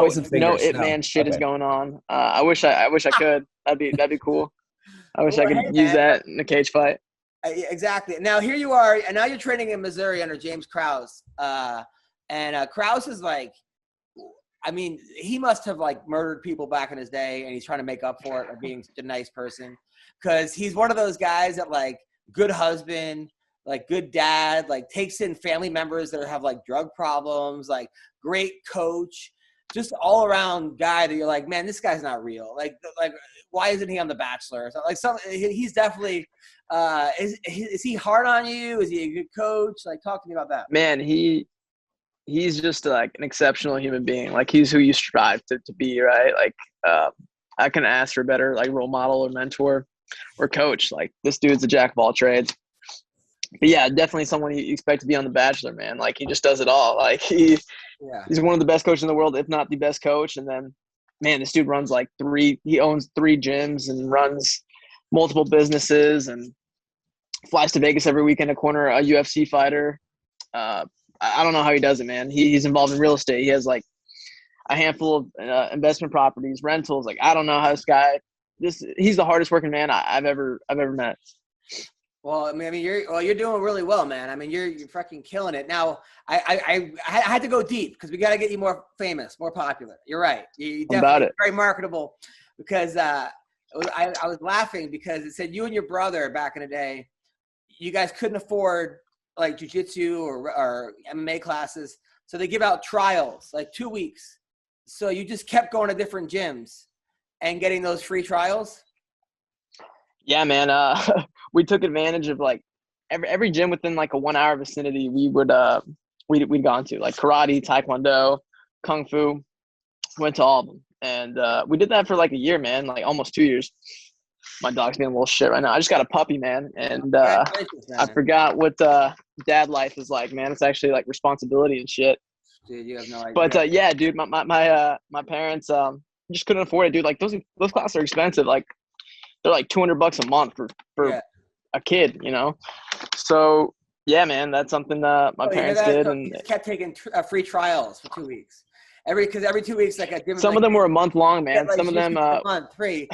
fingers, Ip Man shit is going on. I wish I could. That'd be cool. I wish I could use that in a cage fight. Exactly. Now here you are, and now you're training in Missouri under James Krause. And Krause is like, I mean, he must have like murdered people back in his day, and he's trying to make up for it by being such a nice person. Because he's one of those guys that like good husband, like good dad, like takes in family members that have like drug problems, like great coach, just all around guy that you're like, man, this guy's not real. Like why isn't he on The Bachelor? So, like he's definitely. Is he hard on you? Is he a good coach? Like, talk to me about that. Man, he's just like an exceptional human being. Like he's who you strive to be, right? Like I can ask for a better like role model or mentor or coach. Like this dude's a jack of all trades. But yeah, definitely someone you expect to be on The Bachelor, man. Like he just does it all. Like he's one of the best coaches in the world, if not the best coach. And then, man, this dude runs he owns 3 gyms and runs multiple businesses and flies to Vegas every weekend to corner a UFC fighter. I don't know how he does it, man. He's involved in real estate. He has like a handful of investment properties, rentals. Like I don't know how this guy. He's the hardest working man I've ever met. Well, I mean, you're doing really well, man. I mean, you're fucking killing it. Now, I had to go deep because we got to get you more famous, more popular. You're right. You definitely very marketable because I was laughing because it said you and your brother back in the day, you guys couldn't afford like jiu-jitsu or MMA classes. So they give out trials, like 2 weeks. So you just kept going to different gyms and getting those free trials? Yeah, man. We took advantage of like every gym within like a 1 hour vicinity we'd gone to, like karate, taekwondo, kung fu. Went to all of them. And we did that for like a year, man, like almost 2 years. My dog's being a little shit right now. I just got a puppy, man. And I forgot what dad life is like, man. It's actually like responsibility and shit. Dude, you have no idea. But yeah, dude, my parents just couldn't afford it, dude. Like those classes are expensive. Like they're like $200 a month for a kid, So yeah, man, that's something that my parents did, and kept taking free trials for 2 weeks. Every 2 weeks, like a different. Some of them were a month long, man. Like some of them a month free.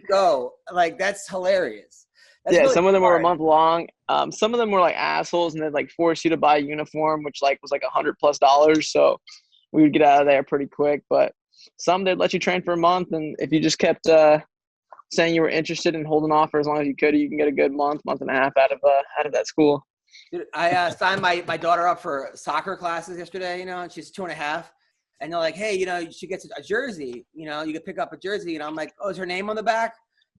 Go like that's hilarious. That's yeah, really some of them hard. were a month long. Some of them were like assholes, and they'd like force you to buy a uniform, which like was like $100+. So we would get out of there pretty quick. But some they'd let you train for a month, and if you just kept saying you were interested in holding off for as long as you could, you can get a good month and a half out of that school. Dude, I signed my daughter up for soccer classes yesterday, and she's 2.5. And they're like, hey, she gets a jersey, you could pick up a jersey. And I'm like, oh, is her name on the back?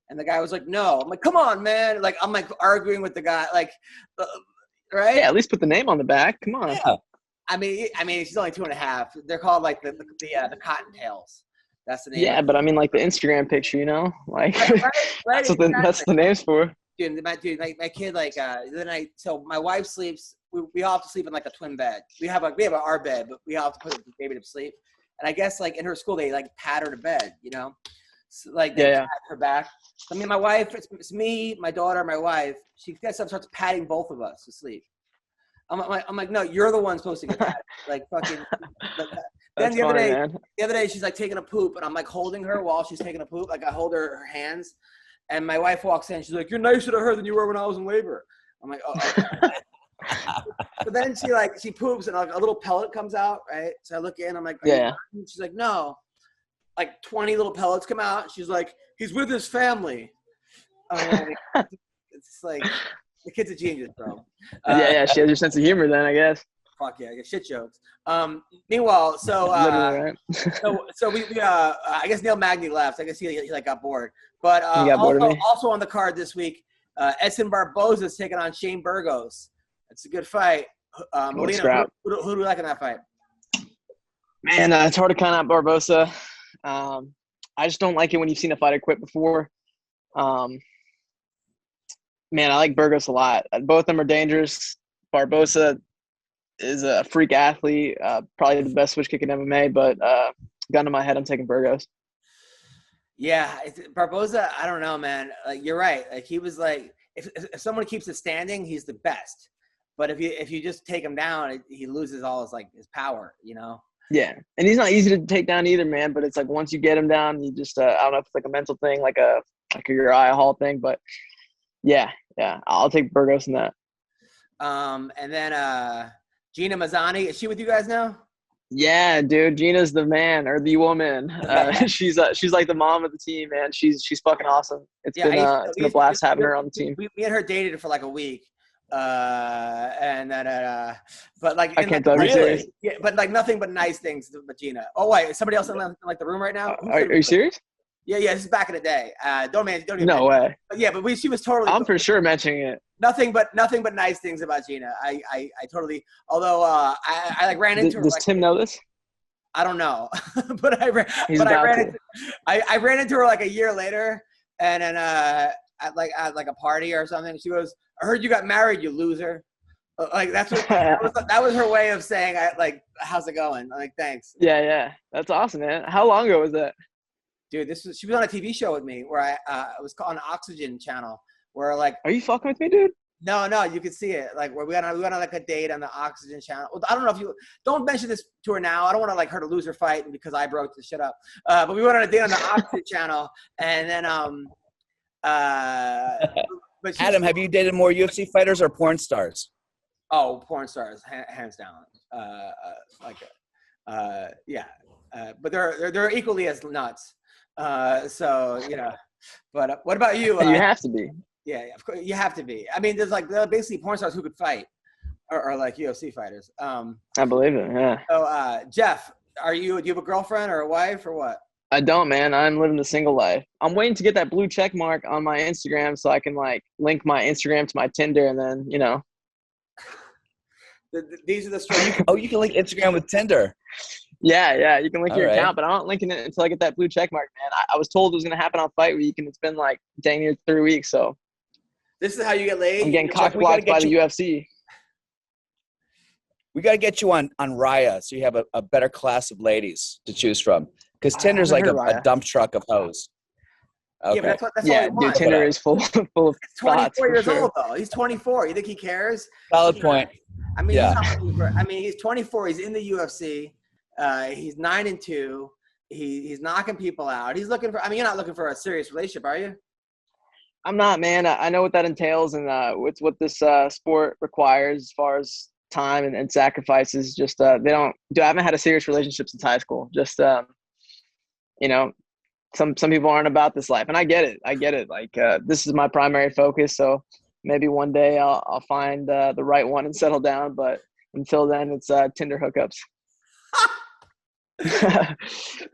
And the guy was like, no. I'm like, come on, man. Like, I'm like arguing with the guy, like, right? Yeah, at least put the name on the back. Come on. Yeah. I mean, she's only 2.5. They're called like the Cottontails. That's the name. Yeah, but I mean, like the Instagram picture, like right, that's the names for. Dude, my kid, like, the other night, so my wife sleeps, we all have to sleep in like a twin bed. We have our bed, but we all have to put the baby to sleep. And I guess like in her school, they like pat her to bed, So, like they pat her back. So, I mean, my wife, it's me, my daughter, my wife. She gets up, starts patting both of us to sleep. I'm like, no, you're the one supposed to get patted. Like fucking. Then the other day, she's like taking a poop, and I'm like holding her while she's taking a poop. Like I hold her hands, and my wife walks in. She's like, "You're nicer to her than you were when I was in labor." I'm like, "Oh." Okay. But then she poops, and like a little pellet comes out, right? So I look in. I'm like, yeah. She's like, "No." Like 20 little pellets come out. She's like, "He's with his family." It's like the kid's a genius, bro. Yeah, she has your sense of humor, then I guess. Fuck yeah, I get shit jokes. Meanwhile, so right. so we I guess Neil Magny left. I guess he like got bored. But also on the card this week, Edson Barboza is taking on Shane Burgos. It's a good fight. Molina, who do you like in that fight? Man, it's hard to count out Barboza. I just don't like it when you've seen a fighter quit before. Man, I like Burgos a lot. Both of them are dangerous. Barbosa is a freak athlete, probably the best switch kick in MMA, but gun to my head, I'm taking Burgos. Yeah, Barboza, I don't know, man. Like, you're right. Like, he was like, if someone keeps it standing, he's the best. But if you just take him down, he loses all his power, you know? Yeah, and he's not easy to take down either, man. But it's like once you get him down, you just I don't know if it's like a mental thing, like a Uriah Hall thing, but yeah, I'll take Burgos in that. And then Gina Mazzani, is she with you guys now? Yeah, dude, Gina's the man or the woman. She's like the mom of the team, man. She's fucking awesome. It's been a blast having her on the team. Me and her dated for like a week, and then but like I can't tell you serious. Yeah, but like nothing but nice things with Gina. Oh wait, somebody else in like the room right now? Are you serious? Yeah, this is back in the day. Don't even. No way. But yeah, but she was totally. I'm for sure mentioning it. Nothing but nice things about Gina. I totally. Although I like ran into her. Does Tim know this? I don't know, but I ran into her like a year later, and then at a party or something. She goes, "I heard you got married, you loser." Like that was her way of saying, "How's it going?" Like, thanks. Yeah, that's awesome, man. How long ago was that? Dude, she was on a TV show with me where I was on Oxygen channel where like. Are you fucking with me, dude? No, you could see it. Like where we went on like a date on the Oxygen channel. Well, I don't know if you don't mention this to her now. I don't want to like her to lose her fight because I broke the shit up. But we went on a date on the Oxygen channel, and then but Adam, have you dated more UFC fighters or porn stars? Oh, porn stars, hands down. Yeah. But they're equally as nuts. So you know. But what about you? You have to be. Yeah, of course you have to be. I mean, there's basically porn stars who could fight, or like UFC fighters. I believe it. Yeah. So, Jeff, do you have a girlfriend or a wife or what? I don't, man. I'm living the single life. I'm waiting to get that blue check mark on my Instagram so I can like link my Instagram to my Tinder, and then you know. These are the stories. You can link Instagram with Tinder. Yeah, you can link your account, but I'm not linking it until I get that blue check mark, man. I was told it was going to happen on fight week, and it's been like dang near 3 weeks, so. This is how you get laid? I'm getting cock-blocked by the UFC. We got to get you on Raya so you have a better class of ladies to choose from. Because Tinder's like a dump truck of hoes. Okay. Yeah, but that's all dude, Tinder is full of spots. 24 years old, though. He's 24. You think he cares? Solid point. I mean, he's 24. He's in the UFC. He's 9-2. He's knocking people out. He's looking for – I mean, you're not looking for a serious relationship, are you? I'm not, man. I know what that entails, and it's what this sport requires as far as time and sacrifices. Just I haven't had a serious relationship since high school. Just you know, some people aren't about this life, and I get it. Like this is my primary focus, so maybe one day I'll find the right one and settle down. But until then, it's Tinder hookups.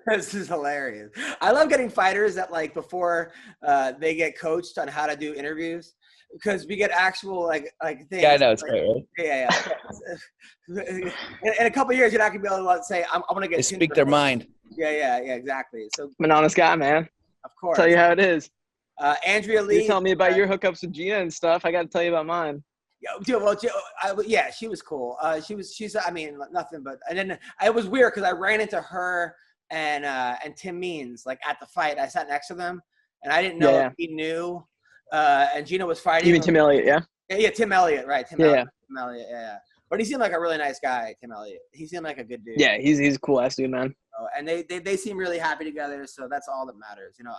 This is hilarious. I love getting fighters that like before they get coached on how to do interviews because we get actual like things. Yeah, I know it's great. Right? Yeah. In a couple of years, you're not gonna be able to say, "I'm gonna get." They speak their mind. Yeah, exactly. So I'm an honest guy, man. Of course. Tell you how it is. Andrea Lee. You tell me about your hookups with Gina and stuff. I got to tell you about mine. Yeah, she was cool. She's I mean, nothing but, and then it was weird because I ran into her and Tim Means like at the fight. I sat next to them, and I didn't know if he knew. And Gina was fighting. You mean Tim Elliott? Yeah. Yeah, Tim Elliott, right? Tim Elliott. Yeah. But he seemed like a really nice guy, Tim Elliott. He seemed like a good dude. Yeah, he's a cool ass dude, man. And they seem really happy together, so that's all that matters. You know,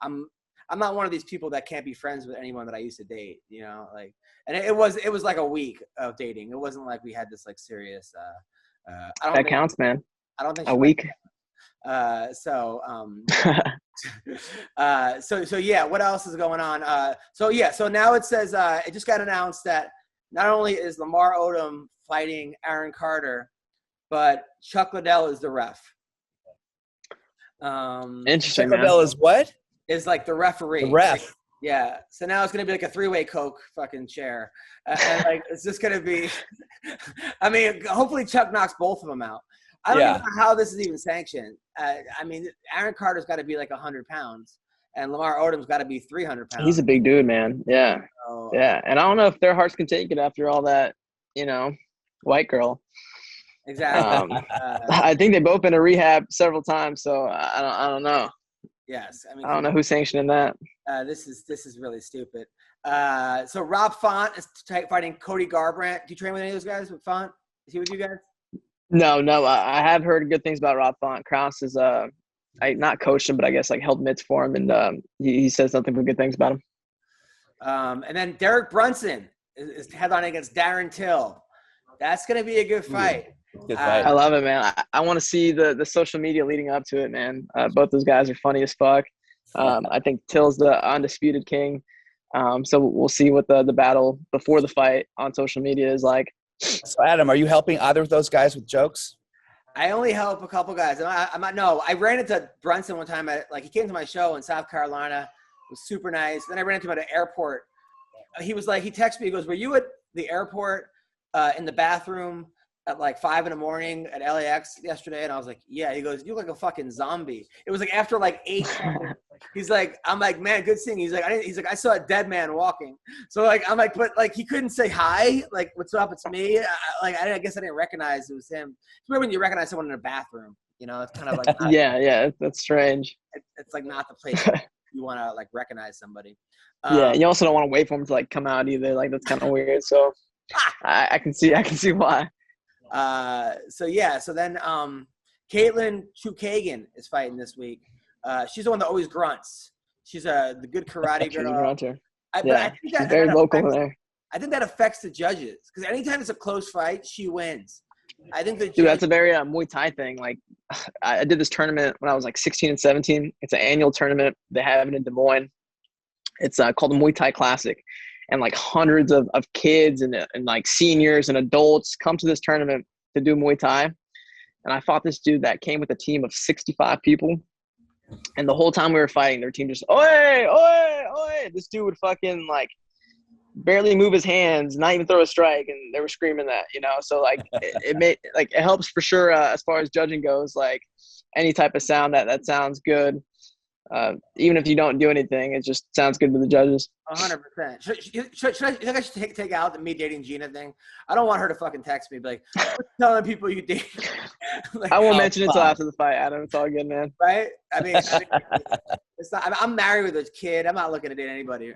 I'm not one of these people that can't be friends with anyone that I used to date. You know, like, and it was like a week of dating. It wasn't like we had this like serious. That counts, man. I don't think a week. So yeah, what else is going on? So now it says it just got announced that not only is Lamar Odom fighting Aaron Carter, but Chuck Liddell is the ref. Interesting. Chuck Liddell is what? Is like the referee. The ref. Like, yeah. So now it's gonna be like a 3-way Coke fucking chair, and like it's just gonna be. I mean, hopefully Chuck knocks both of them out. I don't even know how this is even sanctioned. I mean, Aaron Carter's got to be like 100 pounds, and Lamar Odom's got to be 300 pounds. He's a big dude, man. Yeah. So, Yeah. And I don't know if their hearts can take it after all that, white girl. exactly. I think they've both been to rehab several times, so I don't know. Yes, I mean I don't know who's sanctioning that. this is really stupid. So Rob Font is fighting Cody Garbrandt. Do you train with any of those guys? With Font? Is he with you guys? No. I have heard good things about Rob Font. Kraus is I not coached him, but I guess like held mitts for him, and he says nothing but good things about him. And then Derek Brunson is headlining against Darren Till. That's gonna be a good fight. Good fight. I love it, man. I want to see the social media leading up to it, man. Both those guys are funny as fuck. I think Till's the undisputed king. So we'll see what the battle before the fight on social media is like. So Adam, are you helping either of those guys with jokes? I only help a couple guys. I'm not. No, I ran into Brunson one time he came to my show in South Carolina. It was super nice. Then I ran into him at an airport. He was like, he texted me. He goes, "Were you at the airport in the bathroom at like 5 a.m. at LAX yesterday?" And I was like, "Yeah." He goes, "You look like a fucking zombie." It was like after like 8. He's like, I'm like, "Man, good seeing you." He's like, I saw a dead man walking. So like, I'm like, but like he couldn't say hi. Like, what's up? It's me. I guess I didn't recognize it was him. It's weird when you recognize someone in a bathroom. It's kind of like yeah, that's strange. It's like not the place you want to like recognize somebody. Yeah, you also don't want to wait for him to like come out either. Like that's kind of weird. So I can see why. So then Caitlin Chukagan is fighting this week. She's the one that always grunts. She's the good karate girl. Grunter. I think she's very vocal there. I think that affects the judges because anytime it's a close fight, she wins. I think Dude, that's a very Muay Thai thing. Like I did this tournament when I was like 16 and 17. It's an annual tournament. They have it in Des Moines. It's called the Muay Thai Classic. And like hundreds of kids and like seniors and adults come to this tournament to do Muay Thai. And I fought this dude that came with a team of 65 people. And the whole time we were fighting, their team just, oi, oi, oi. This dude would fucking like barely move his hands, not even throw a strike. And they were screaming that, So like it helps for sure as far as judging goes, like any type of sound that sounds good. Even if you don't do anything, it just sounds good to the judges. 100%. Should I take out the me dating Gina thing? I don't want her to fucking text me, be like, "What's telling people you date?" Like, I won't mention it until after the fight, Adam. It's all good, man. Right? I mean, it's not. I'm married with a kid. I'm not looking to date anybody.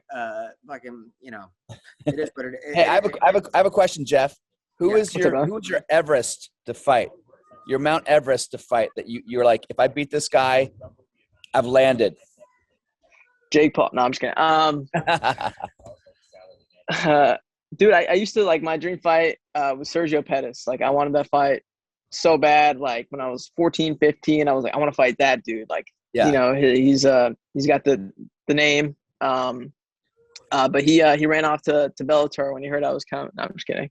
Fucking, it is what it is. Hey, I have a question, Jeff. Who is your Everest to fight? Your Mount Everest to fight that you're like, if I beat this guy, I've landed. Jake Paul. No, I'm just kidding. Dude, I used to like my dream fight was Sergio Pettis. Like I wanted that fight so bad. Like when I was 14, 15, I was like, I want to fight that dude. Like, he's got the name. But he ran off to Bellator when he heard I was coming. No, I'm just kidding.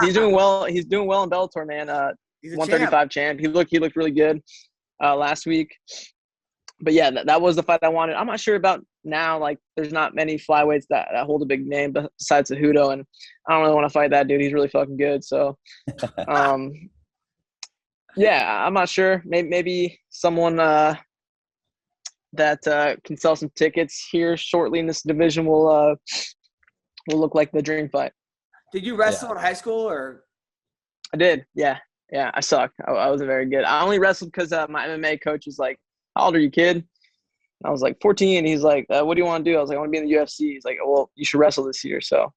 He's doing well. He's doing well in Bellator, man. He's 135 champ. He looked really good last week. But yeah, that was the fight I wanted. I'm not sure about now. Like, there's not many flyweights that hold a big name besides Cejudo, and I don't really want to fight that dude. He's really fucking good. So, yeah, I'm not sure. Maybe someone that can sell some tickets here shortly in this division will look like the dream fight. Did you wrestle in high school or? I did. Yeah. I sucked. I wasn't very good. I only wrestled because my MMA coach was like, "How old are you, kid?" I was like 14. He's like, "What do you want to do?" I was like, "I want to be in the UFC." He's like, "Well, you should wrestle this year." So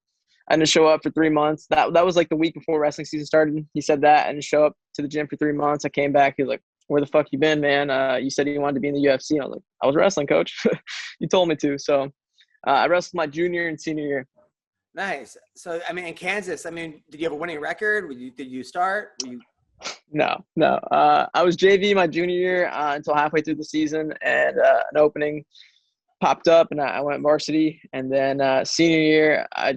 I didn't show up for 3 months. That was like the week before wrestling season started. He said that. I didn't show up to the gym for 3 months. I came back. He was like, "Where the fuck you been, man? You said you wanted to be in the UFC." And I was like, "I was wrestling, coach." You told me to. So I wrestled my junior and senior year. Nice. So, I mean, in Kansas, did you have a winning record? Did you start? No. I was JV my junior year until halfway through the season, and an opening popped up, and I went varsity. And then senior year, I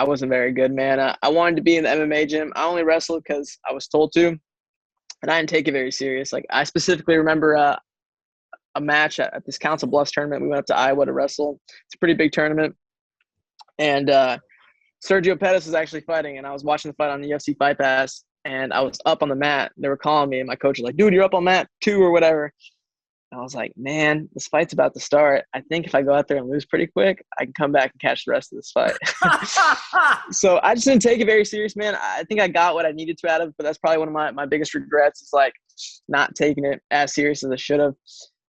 wasn't very good, man. I wanted to be in the MMA gym. I only wrestled because I was told to, and I didn't take it very serious. Like, I specifically remember a match at this Council Bluffs tournament. We went up to Iowa to wrestle. It's a pretty big tournament. And Sergio Pettis was actually fighting, and I was watching the fight on the UFC Fight Pass. And I was up on the mat. They were calling me, and my coach was like, "Dude, you're up on mat 2 or whatever." I was like, man, this fight's about to start. I think if I go out there and lose pretty quick, I can come back and catch the rest of this fight. So I just didn't take it very serious, man. I think I got what I needed to out of it, but that's probably one of my biggest regrets is like not taking it as serious as I should have.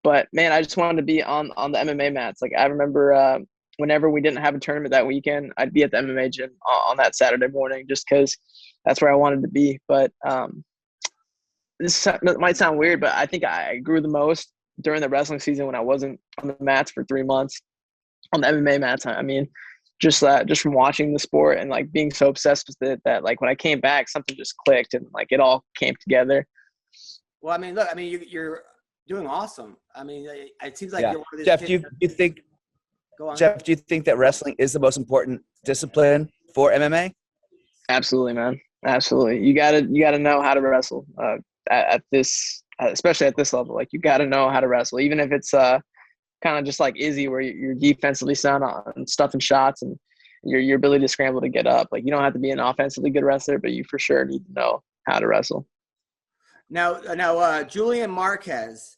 But man, I just wanted to be on the MMA mats. Like I remember whenever we didn't have a tournament that weekend, I'd be at the MMA gym on that Saturday morning just because that's where I wanted to be. But this might sound weird, but I think I grew the most during the wrestling season when I wasn't on the mats for 3 months. On the MMA mats, I mean, just from watching the sport and like being so obsessed with it that like when I came back, something just clicked and like it all came together. Well, I mean, look, I mean, you're doing awesome. I mean, it seems like you're one of these Jeff, kids. do you think? Go on. Jeff, do you think that wrestling is the most important discipline for MMA? Absolutely, man. Absolutely. You gotta know how to wrestle at this, especially at this level. Like you gotta know how to wrestle, even if it's kind of just like Izzy, where you're defensively sound on stuff and shots and your ability to scramble to get up. Like you don't have to be an offensively good wrestler, but you for sure need to know how to wrestle. Now, Julian Marquez,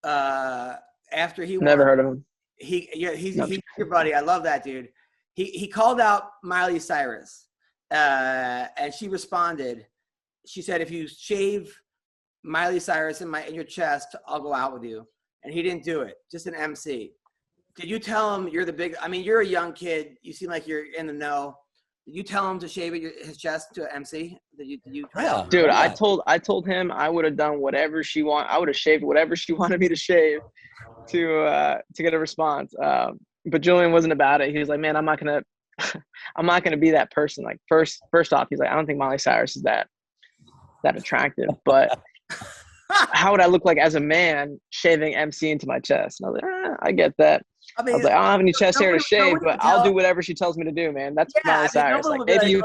after he never won, heard of him. He's your buddy. I love that dude. He called out Miley Cyrus, and she responded. She said, "If you shave Miley Cyrus in your chest, I'll go out with you." And he didn't do it. Just an MC. Did you tell him you're the big? I mean, you're a young kid. You seem like you're in the know. Did you tell him to shave his chest to MC? Did you? Yeah. Dude, Yeah. I told him I would have done whatever she I would have shaved whatever she wanted me to shave to get a response. But Julian wasn't about it. He was like, "Man, I'm not gonna be that person." Like first off, he's like, "I don't think Miley Cyrus is that attractive, but how would I look like as a man shaving MC into my chest?" And I was like, I get that. I was like, I don't have any chest hair to shave, but I'll do whatever she tells me to do, man. That's Miley Cyrus. Like, maybe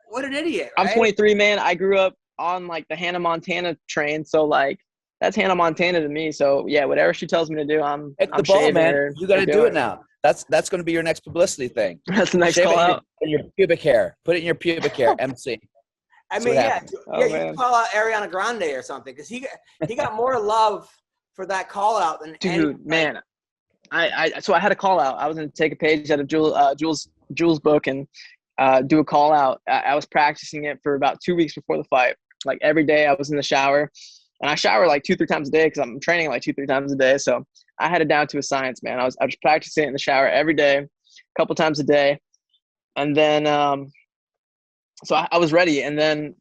what an idiot. Right? I'm 23, man. I grew up on like the Hannah Montana train, so like that's Hannah Montana to me. So yeah, whatever she tells me to do, I'm shaving man. You got to do it now. That's going to be your next publicity thing. That's the next call out. In your pubic hair. Put it in your pubic hair. MC. I mean, you can call out Ariana Grande or something because he got more love for that call out than dude, man. So I had a call out. I was going to take a page out of Jules' book and do a call out. I was practicing it for about 2 weeks before the fight. Like every day I was in the shower, and I shower like 2-3 times a day because I'm training like 2-3 times a day. So I had it down to a science, man. I was practicing it in the shower every day, a couple times a day, and then so I was ready. And then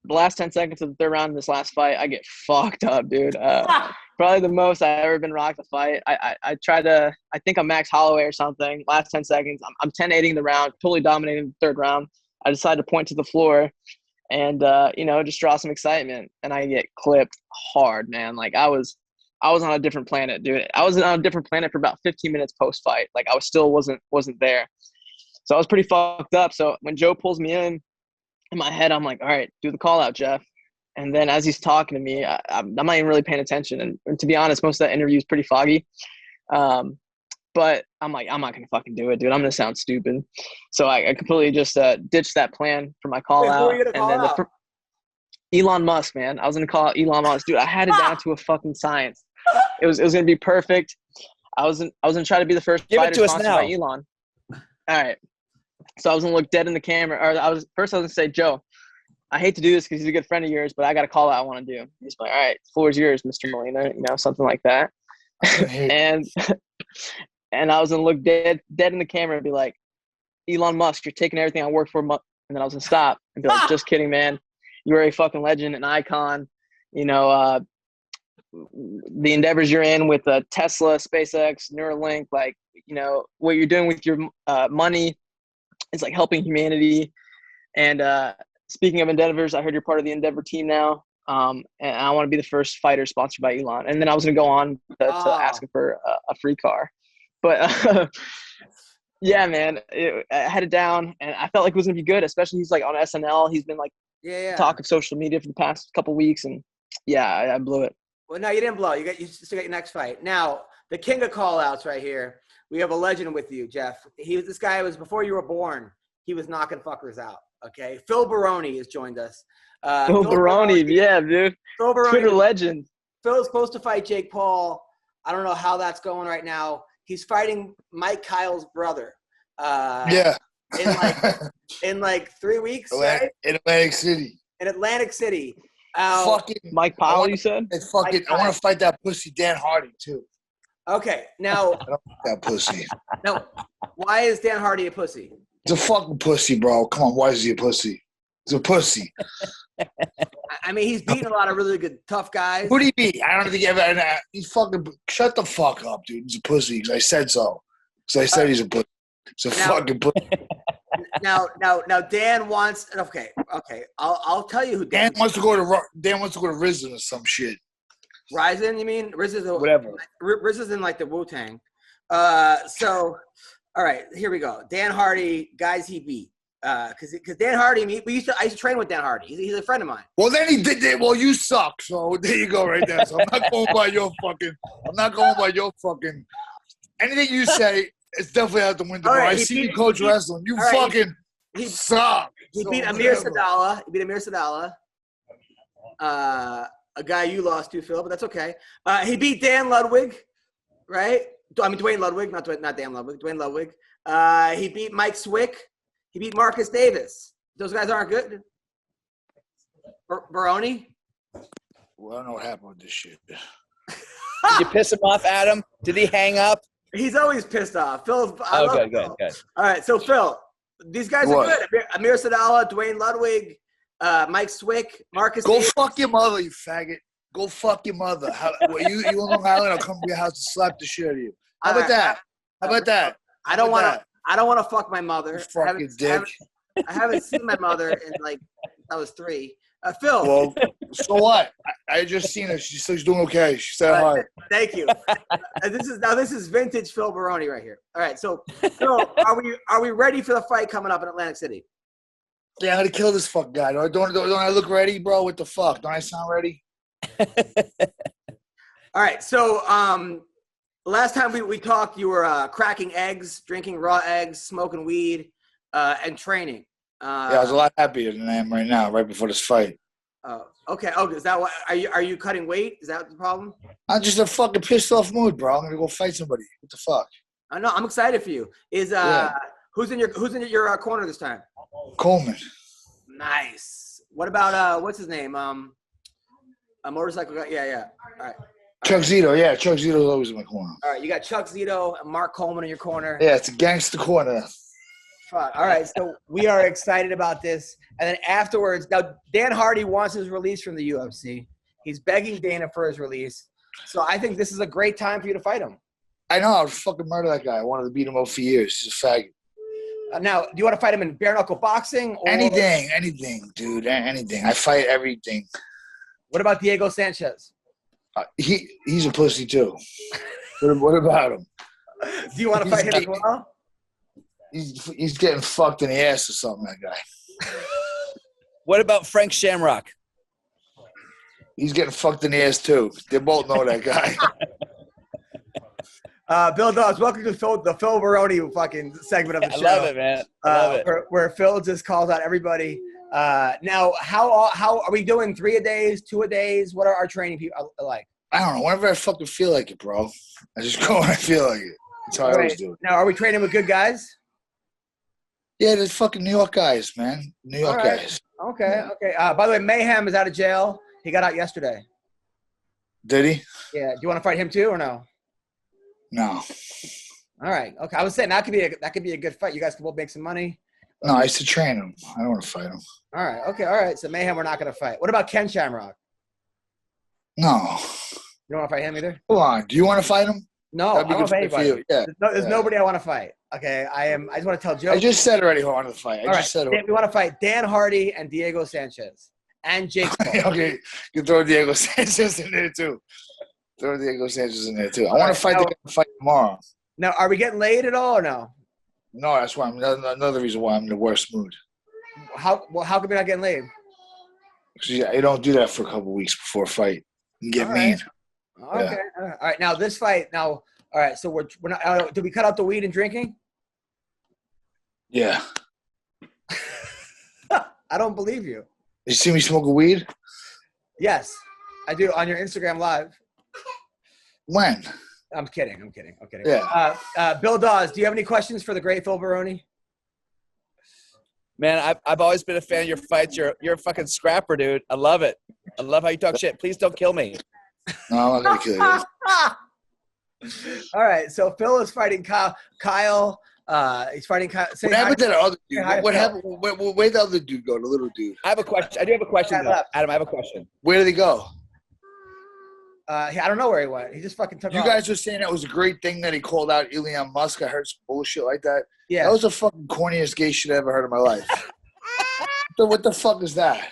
the last 10 seconds of the third round in this last fight, I get fucked up, dude. Probably the most I've ever been rocked a fight. I tried to, I think I'm Max Holloway or something. Last 10 seconds, I'm 10-8ing the round, totally dominating the third round. I decided to point to the floor and, just draw some excitement. And I get clipped hard, man. Like I was on a different planet, dude. I was on a different planet for about 15 minutes post-fight. Like I was still wasn't there. So I was pretty fucked up. So when Joe pulls me in my head, I'm like, all right, do the call out, Jeff. And then as he's talking to me, I'm not even really paying attention. And to be honest, most of that interview is pretty foggy. But I'm like, I'm not going to fucking do it, dude. I'm going to sound stupid. So I completely just ditched that plan for my call out. Who were you gonna call out? Elon Musk, man. I was going to call out Elon Musk. Dude, I had it down to a fucking science. It was going to be perfect. I was going to try to be the first fighter sponsored by Elon. All right. So I was going to look dead in the camera. Or I was going to say, Joe, I hate to do this because he's a good friend of yours, but I got a call out I want to do. He's like, all right, the floor is yours, Mr. Molina, something like that. and I was going to look dead in the camera and be like, Elon Musk, you're taking everything I worked for. And then I was going to stop and be like, just kidding, man. You're a fucking legend, an icon. The endeavors you're in with Tesla, SpaceX, Neuralink, like, what you're doing with your money is like helping humanity. And speaking of endeavors, I heard you're part of the Endeavor team now. And I want to be the first fighter sponsored by Elon. And then I was going to go on to ask him for a free car. But yeah, man, I had it down and I felt like it was going to be good, especially he's like on SNL. He's been like talk of social media for the past couple weeks. And yeah, I blew it. Well, no, you didn't blow. You still got your next fight. Now, the king of call-outs right here. We have a legend with you, Jeff. This guy was before you were born. He was knocking fuckers out. Okay, Phil Baroni has joined us. Phil Baroni, yeah, dude. Phil Baroni, Twitter legend. Phil's supposed to fight Jake Paul I don't know how that's going right now. He's fighting Mike Kyle's brother. Yeah. In like 3 weeks, right? In Atlantic City. In Atlantic City. Fucking Mike Powell, you said? It's fucking. I want to fight that pussy Dan Hardy too. Okay, now I don't like that pussy. now, why is Dan Hardy a pussy? He's a fucking pussy, bro. Come on, why is he a pussy? He's a pussy. I mean, he's beaten a lot of really good, tough guys. Who do you beat? I don't think he ever. He's fucking. Shut the fuck up, dude. He's a pussy. 'Cause I said so. Because I said he's a pussy. He's a fucking pussy. Now, Dan wants. Okay. I'll tell you who Dan wants to go to. Dan wants to go to Risen or some shit. Ryzen, you mean? Riz is Whatever. Riz is in like the Wu-Tang. So, all right, here we go. Dan Hardy, guys he beat. Because Dan Hardy, I used to train with Dan Hardy. He's a friend of mine. Well, then he did that. Well, you suck. So there you go, right there. So I'm not going by your fucking. Anything you say, it's definitely out the window. Right, I see you coach wrestling. You fucking suck. He beat Amir Sadala. A guy you lost to, Phil, but that's okay. He beat Dan Ludwig, right? I mean Dwayne Ludwig, not Dan Ludwig. Dwayne Ludwig. He beat Mike Swick. He beat Marcus Davis. Those guys aren't good. Baroni. Well, I don't know what happened with this shit. Did you piss him off, Adam? Did he hang up? He's always pissed off. Phil. Good. All right, so Phil, these guys are good. Amir Sadala, Dwayne Ludwig, Mike Swick, Marcus. Go Davis. fuck your mother, you faggot. Go fuck your mother. You in Long Island? I'll come to your house and slap the shit out of you. How about that? I don't want to fuck my mother. Fucking dick. I haven't seen my mother in like I was 3. Phil. Well, so what? I just seen her. She's doing okay. She said hi. Thank you. This is vintage Phil Baroni right here. All right, so Phil, are we ready for the fight coming up in Atlantic City? Yeah, I gotta kill this fuck guy. Don't I look ready, bro? What the fuck? Don't I sound ready? All right, so last time we talked, you were cracking eggs, drinking raw eggs, smoking weed, and training. I was a lot happier than I am right now, right before this fight. Okay. Oh, is that what? Are you cutting weight? Is that the problem? I'm just a fucking pissed off mood, bro. I'm gonna go fight somebody. What the fuck? I know. I'm excited for you. Who's in your corner this time? Coleman. Nice. What about what's his name? A motorcycle guy. Yeah. All right. Chuck Zito. Yeah, Chuck Zito's always in my corner. All right, you got Chuck Zito and Mark Coleman in your corner. Yeah, it's a gangster corner. Fuck. All right, so we are excited about this. And then afterwards, now Dan Hardy wants his release from the UFC. He's begging Dana for his release. So I think this is a great time for you to fight him. I know. I would fucking murder that guy. I wanted to beat him up for years. He's a faggot. Now, do you want to fight him in bare-knuckle boxing? Or Anything, dude. Anything. I fight everything. What about Diego Sanchez? He's a pussy, too. What about him? Do you want to fight him as well? He's getting fucked in the ass or something, that guy. What about Frank Shamrock? He's getting fucked in the ass, too. They both know that guy. Bill Dawes, welcome to the Phil Baroni fucking segment of the show. I love it, man. I love it. Where Phil just calls out everybody. Now, how are we doing? 3 a days, 2 a days? What are our training people like? I don't know. Whenever I fucking feel like it, bro. I just go when I feel like it. That's how I always do it. Now, are we training with good guys? Yeah, there's fucking New York guys, man. New York guys. Okay. By the way, Mayhem is out of jail. He got out yesterday. Did he? Yeah. Do you want to fight him too or no? No. All right. Okay. I was saying that could be a good fight. You guys can both make some money. No, I used to train him. I don't want to fight him. All right. Okay. All right. So Mayhem, we're not going to fight. What about Ken Shamrock? No. You don't want to fight him either? Come on. Do you want to fight him? No, I don't want to fight anybody. Yeah. There's nobody I want to fight. Okay. I just want to tell jokes. I just said already who I wanted to fight. We want to fight Dan Hardy and Diego Sanchez and Jake Paul. Okay. You throw Diego Sanchez in there too. I want to fight the guy fight tomorrow. Now, are we getting laid at all or no? No, that's why another reason why I'm in the worst mood. How come you're not getting laid? Because you don't do that for a couple weeks before a fight. You get mean. Okay. Yeah. All right. Now this fight. All right. So we're not. Did we cut out the weed and drinking? Yeah. I don't believe you. You see me smoking weed? Yes, I do on your Instagram Live. When? I'm kidding. Yeah. Bill Dawes, do you have any questions for the great Phil Baroni? Man, I've always been a fan of your fights. You're a fucking scrapper, dude. I love it. I love how you talk shit. Please don't kill me. No, I'm not gonna kill you. All right, so Phil is fighting Kyle. He's fighting Kyle. What happened to the other dude? What happened? Where'd the other dude go? The little dude. I have a question. I do have a question, though. Adam, I have a question. Where did he go? I don't know where he went. He just fucking took off. You guys were saying that was a great thing that he called out Elon Musk. I heard some bullshit like that. Yeah. That was the fucking corniest gay shit I ever heard in my life. So what the fuck is that?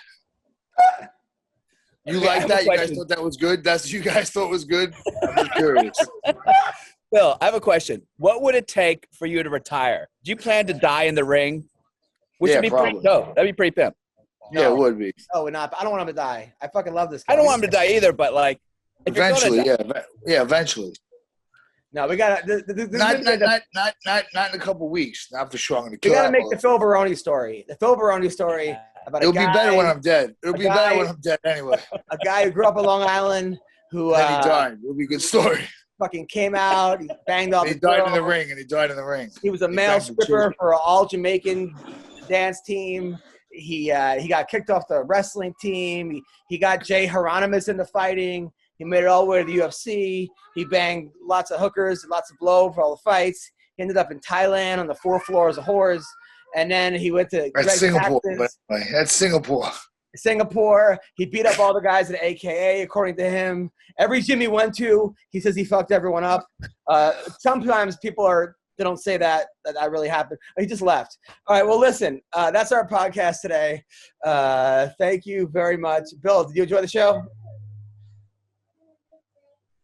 You like that? You guys thought that was good? That's what you guys thought was good? I'm just curious. Phil, I have a question. What would it take for you to retire? Do you plan to die in the ring? Which would be pretty dope. That'd be pretty pimp. Yeah, it would be. Oh, not. I don't want him to die. I fucking love this guy. I don't want him to die either, but like eventually, yeah, eventually. No, we got to. Not in a couple weeks. Not for sure. I'm gonna kill. We got to make the Phil Baroni story. The Phil Baroni story about It'll be better when I'm dead. It'll be better when I'm dead anyway. A guy who grew up in Long Island who. And he died. It'll be a good story. Fucking came out, he banged off. He died in the ring, and he died in the ring. He was a male stripper for an all Jamaican dance team. He got kicked off the wrestling team. He got Jay Hieronymus into fighting. He made it all the way to the UFC. He banged lots of hookers and lots of blow for all the fights. He ended up in Thailand on the 4 floors of whores. And then he went to That's Singapore. That's Singapore. Singapore. He beat up all the guys at AKA, according to him. Every gym he went to, he says he fucked everyone up. Sometimes they don't say that really happened. He just left. All right, well, listen, that's our podcast today. Thank you very much. Bill, did you enjoy the show?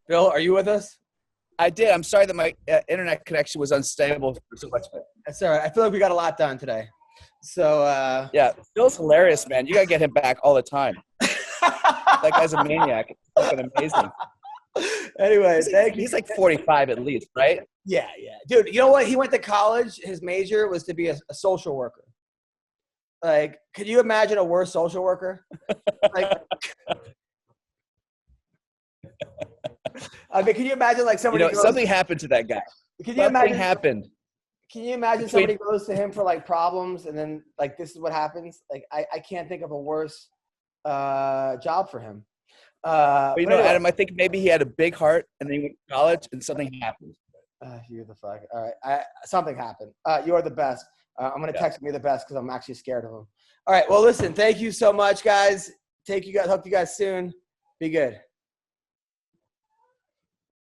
Bill, are you with us? I did. I'm sorry that my internet connection was unstable for so much. That's all right. I feel like we got a lot done today. So yeah, Phil's hilarious, man. You gotta get him back all the time. That guy's a maniac. It's fucking amazing. Anyway, he's like 45 at least, right? Yeah. Dude, you know what? He went to college. His major was to be a social worker. Like, could you imagine a worse social worker? Like, I mean, can you imagine like somebody? Something happened to that guy. Can you imagine? Happened. Can you imagine somebody goes to him for like problems and then like this is what happens? Like I can't think of a worse job for him. But anyway, Adam, I think maybe he had a big heart and then he went to college and something happened. You're the fuck. All right, something happened. You are the best. I'm gonna text me the best because I'm actually scared of him. All right, well, listen, thank you so much, guys. Talk to you guys soon. Be good.